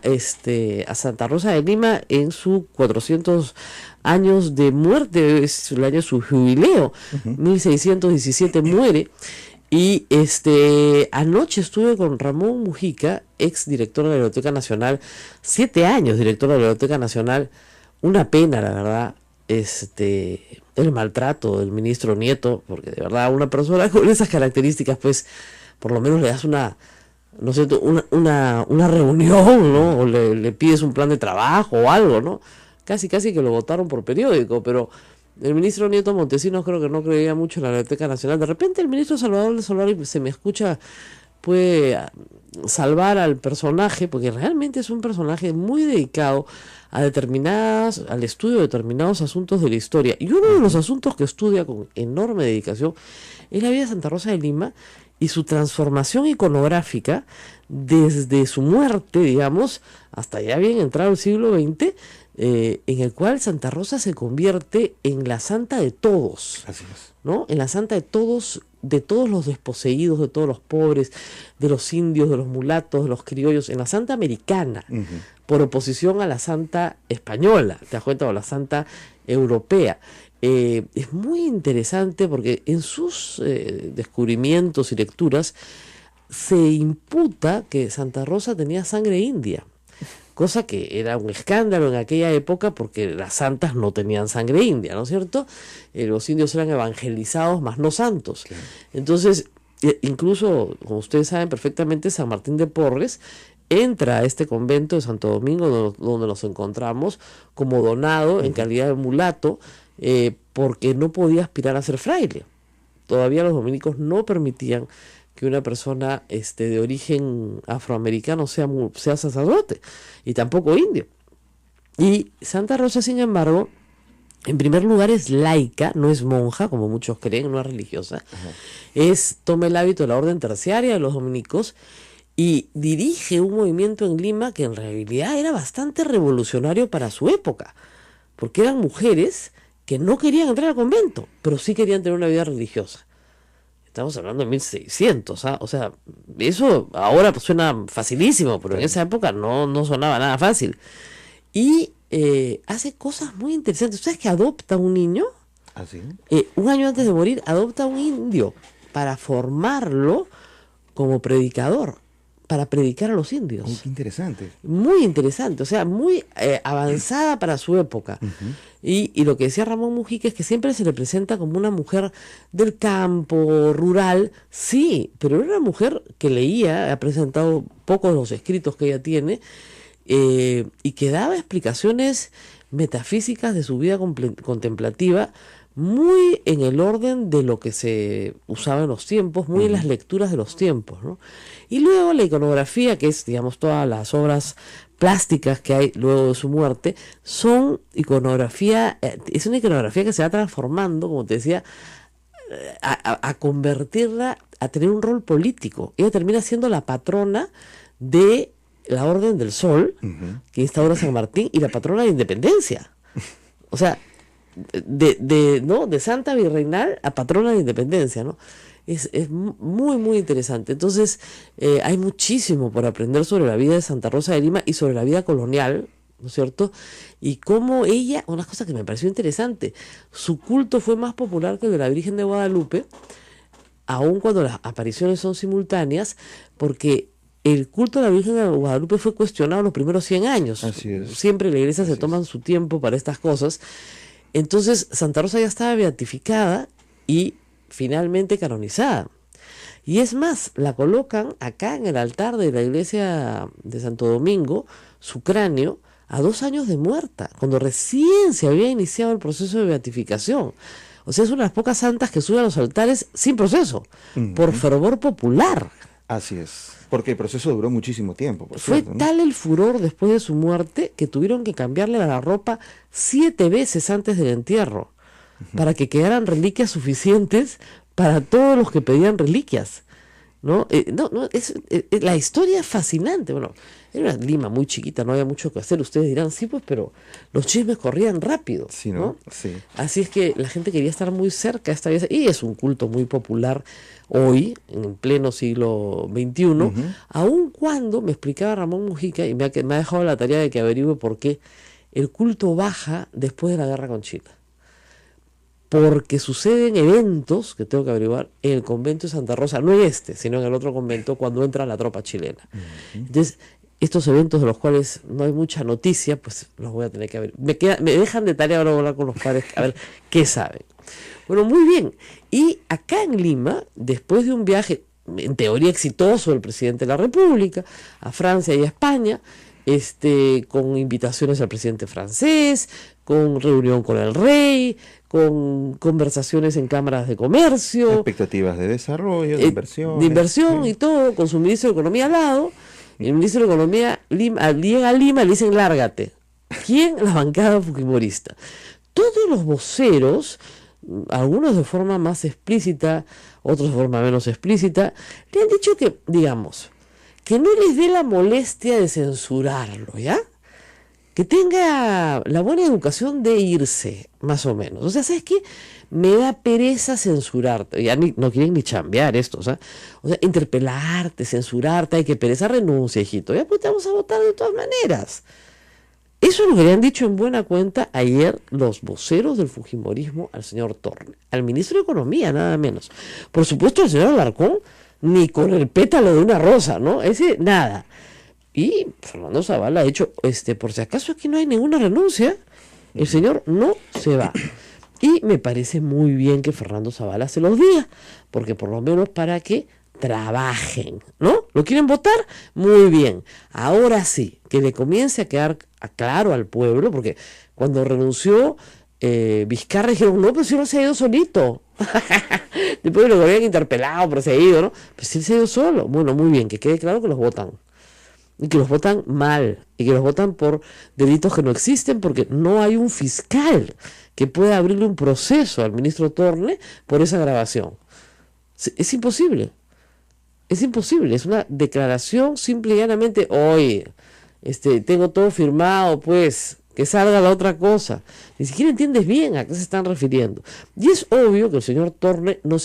Santa Rosa de Lima en su 400 años de muerte, es el año de su jubileo, 1617 muere. Y anoche estuve con Ramón Mujica, ex director de la Biblioteca Nacional, 7 años director de la Biblioteca Nacional. Una pena, la verdad, el maltrato del ministro Nieto, porque de verdad una persona con esas características, pues, por lo menos le das una reunión, ¿no? O le pides un plan de trabajo o algo, ¿no? Casi que lo votaron por periódico, pero el ministro Nieto Montesinos creo que no creía mucho en la Biblioteca Nacional. De repente el ministro Salvador de Solari, se me escucha, puede salvar al personaje, porque realmente es un personaje muy dedicado al estudio de determinados asuntos de la historia. Y uno de los asuntos que estudia con enorme dedicación es la vida de Santa Rosa de Lima y su transformación iconográfica desde su muerte, digamos, hasta ya bien entrado el siglo XX, en el cual Santa Rosa se convierte en la santa de todos. Así es. ¿No? En la santa de todos los desposeídos, de todos los pobres, de los indios, de los mulatos, de los criollos, en la santa americana, por oposición a la santa española, ¿te das cuenta? O la santa europea. Es muy interesante porque en sus descubrimientos y lecturas se imputa que Santa Rosa tenía sangre india, cosa que era un escándalo en aquella época porque las santas no tenían sangre india, ¿no es cierto? Los indios eran evangelizados, más no santos. Claro. Entonces, incluso, como ustedes saben perfectamente, San Martín de Porres entra a este convento de Santo Domingo, donde nos encontramos, como donado en calidad de mulato, porque no podía aspirar a ser fraile. Todavía los dominicos no permitían que una persona de origen afroamericano sea sacerdote, y tampoco indio. Y Santa Rosa, sin embargo, en primer lugar es laica, no es monja, como muchos creen, no es religiosa. Toma el hábito de la orden terciaria de los dominicos y dirige un movimiento en Lima que en realidad era bastante revolucionario para su época, porque eran mujeres que no querían entrar al convento, pero sí querían tener una vida religiosa. Estamos hablando de 1600, o sea, eso ahora suena facilísimo, pero en esa época no sonaba nada fácil. Y hace cosas muy interesantes. ¿Ustedes que adopta un niño? ¿Ah, sí? 1 año antes de morir, adopta un indio para formarlo como predicador. para predicar a los indios. Oh, qué interesante. Muy interesante, o sea, muy avanzada para su época. Y lo que decía Ramón Mujica es que siempre se le presenta como una mujer del campo, rural, sí, pero era una mujer que leía, ha presentado pocos de los escritos que ella tiene, y que daba explicaciones metafísicas de su vida contemplativa, muy en el orden de lo que se usaba en los tiempos, muy en las lecturas de los tiempos, ¿no? Y luego la iconografía, que es, digamos, todas las obras plásticas que hay luego de su muerte, son iconografía, es una iconografía que se va transformando, como te decía, a convertirla, a tener un rol político. Ella termina siendo la patrona de la Orden del Sol, que instaura San Martín, y la patrona de Independencia. O sea, de Santa Virreinal a patrona de Independencia, ¿no? Es muy, muy interesante. Entonces, hay muchísimo por aprender sobre la vida de Santa Rosa de Lima y sobre la vida colonial, ¿no es cierto? Y cómo ella, una cosa que me pareció interesante, su culto fue más popular que el de la Virgen de Guadalupe, aun cuando las apariciones son simultáneas, porque el culto de la Virgen de Guadalupe fue cuestionado los primeros 100 años. Así es. Siempre la iglesia se Así toman es. su tiempo para estas cosas. Entonces, Santa Rosa ya estaba beatificada y finalmente canonizada. Y es más, la colocan acá en el altar de la iglesia de Santo Domingo, su cráneo, a 2 años de muerta, cuando recién se había iniciado el proceso de beatificación. O sea, es una de las pocas santas que sube a los altares sin proceso, por fervor popular. Así es. Porque el proceso duró muchísimo tiempo. Por Fue cierto, ¿no? tal el furor después de su muerte que tuvieron que cambiarle la ropa 7 veces antes del entierro, para que quedaran reliquias suficientes para todos los que pedían reliquias, ¿no? La historia es fascinante. Bueno, era una Lima muy chiquita, no había mucho que hacer. Ustedes dirán, sí, pues, pero los chismes corrían rápido, Sí, ¿no? ¿no? Sí. Así es que la gente quería estar muy cerca esta vez, y es un culto muy popular hoy, en pleno siglo XXI, aun cuando, me explicaba Ramón Mujica, y me ha dejado la tarea de que averigüe por qué, el culto baja después de la guerra con Chile. Porque suceden eventos, que tengo que averiguar, en el convento de Santa Rosa, no en este, sino en el otro convento, cuando entra la tropa chilena. Entonces, estos eventos de los cuales no hay mucha noticia, pues los voy a tener que ver. Me dejan de tarea ahora hablar con los padres, a ver qué saben. Bueno, muy bien. Y acá en Lima, después de un viaje, en teoría exitoso, del presidente de la República, a Francia y a España, con invitaciones al presidente francés, con reunión con el rey, con conversaciones en cámaras de comercio, Expectativas de desarrollo, de inversión. de inversión y todo, con su ministro de Economía al lado. Y el ministro de Economía llega a Lima y le dicen, lárgate. ¿Quién? La bancada fujimorista. Todos los voceros, algunos de forma más explícita, otros de forma menos explícita, le han dicho que, digamos, que no les dé la molestia de censurarlo, ¿ya? Que tenga la buena educación de irse, más o menos. O sea, ¿sabes qué? Me da pereza censurarte. Ya no quieren ni chambear esto, o sea, interpelarte, censurarte, hay que pereza, renuncia, hijito. Ya pues te vamos a votar de todas maneras. Eso es lo que le han dicho en buena cuenta ayer los voceros del fujimorismo al señor Torne, al ministro de Economía, nada menos. Por supuesto, el señor Alarcón, ni con el pétalo de una rosa, ¿no? Ese, nada. Y Fernando Zavala ha dicho, por si acaso aquí no hay ninguna renuncia, el señor no se va. Y me parece muy bien que Fernando Zavala se los diga, porque por lo menos para que trabajen, ¿no? ¿Lo quieren votar? Muy bien. Ahora sí, que le comience a quedar claro al pueblo, porque cuando renunció Vizcarra dijeron, no, pero si no se ha ido solito. Después lo habían interpelado, perseguido, ¿no? Pues si él se ha ido solo. Bueno, muy bien, que quede claro que los votan. Y que los votan mal, y que los votan por delitos que no existen, porque no hay un fiscal que pueda abrirle un proceso al ministro Torne por esa grabación. Es imposible. Es imposible. Es una declaración simple y llanamente, oye, tengo todo firmado, pues, que salga la otra cosa. Ni siquiera entiendes bien a qué se están refiriendo. Y es obvio que el señor Torne no se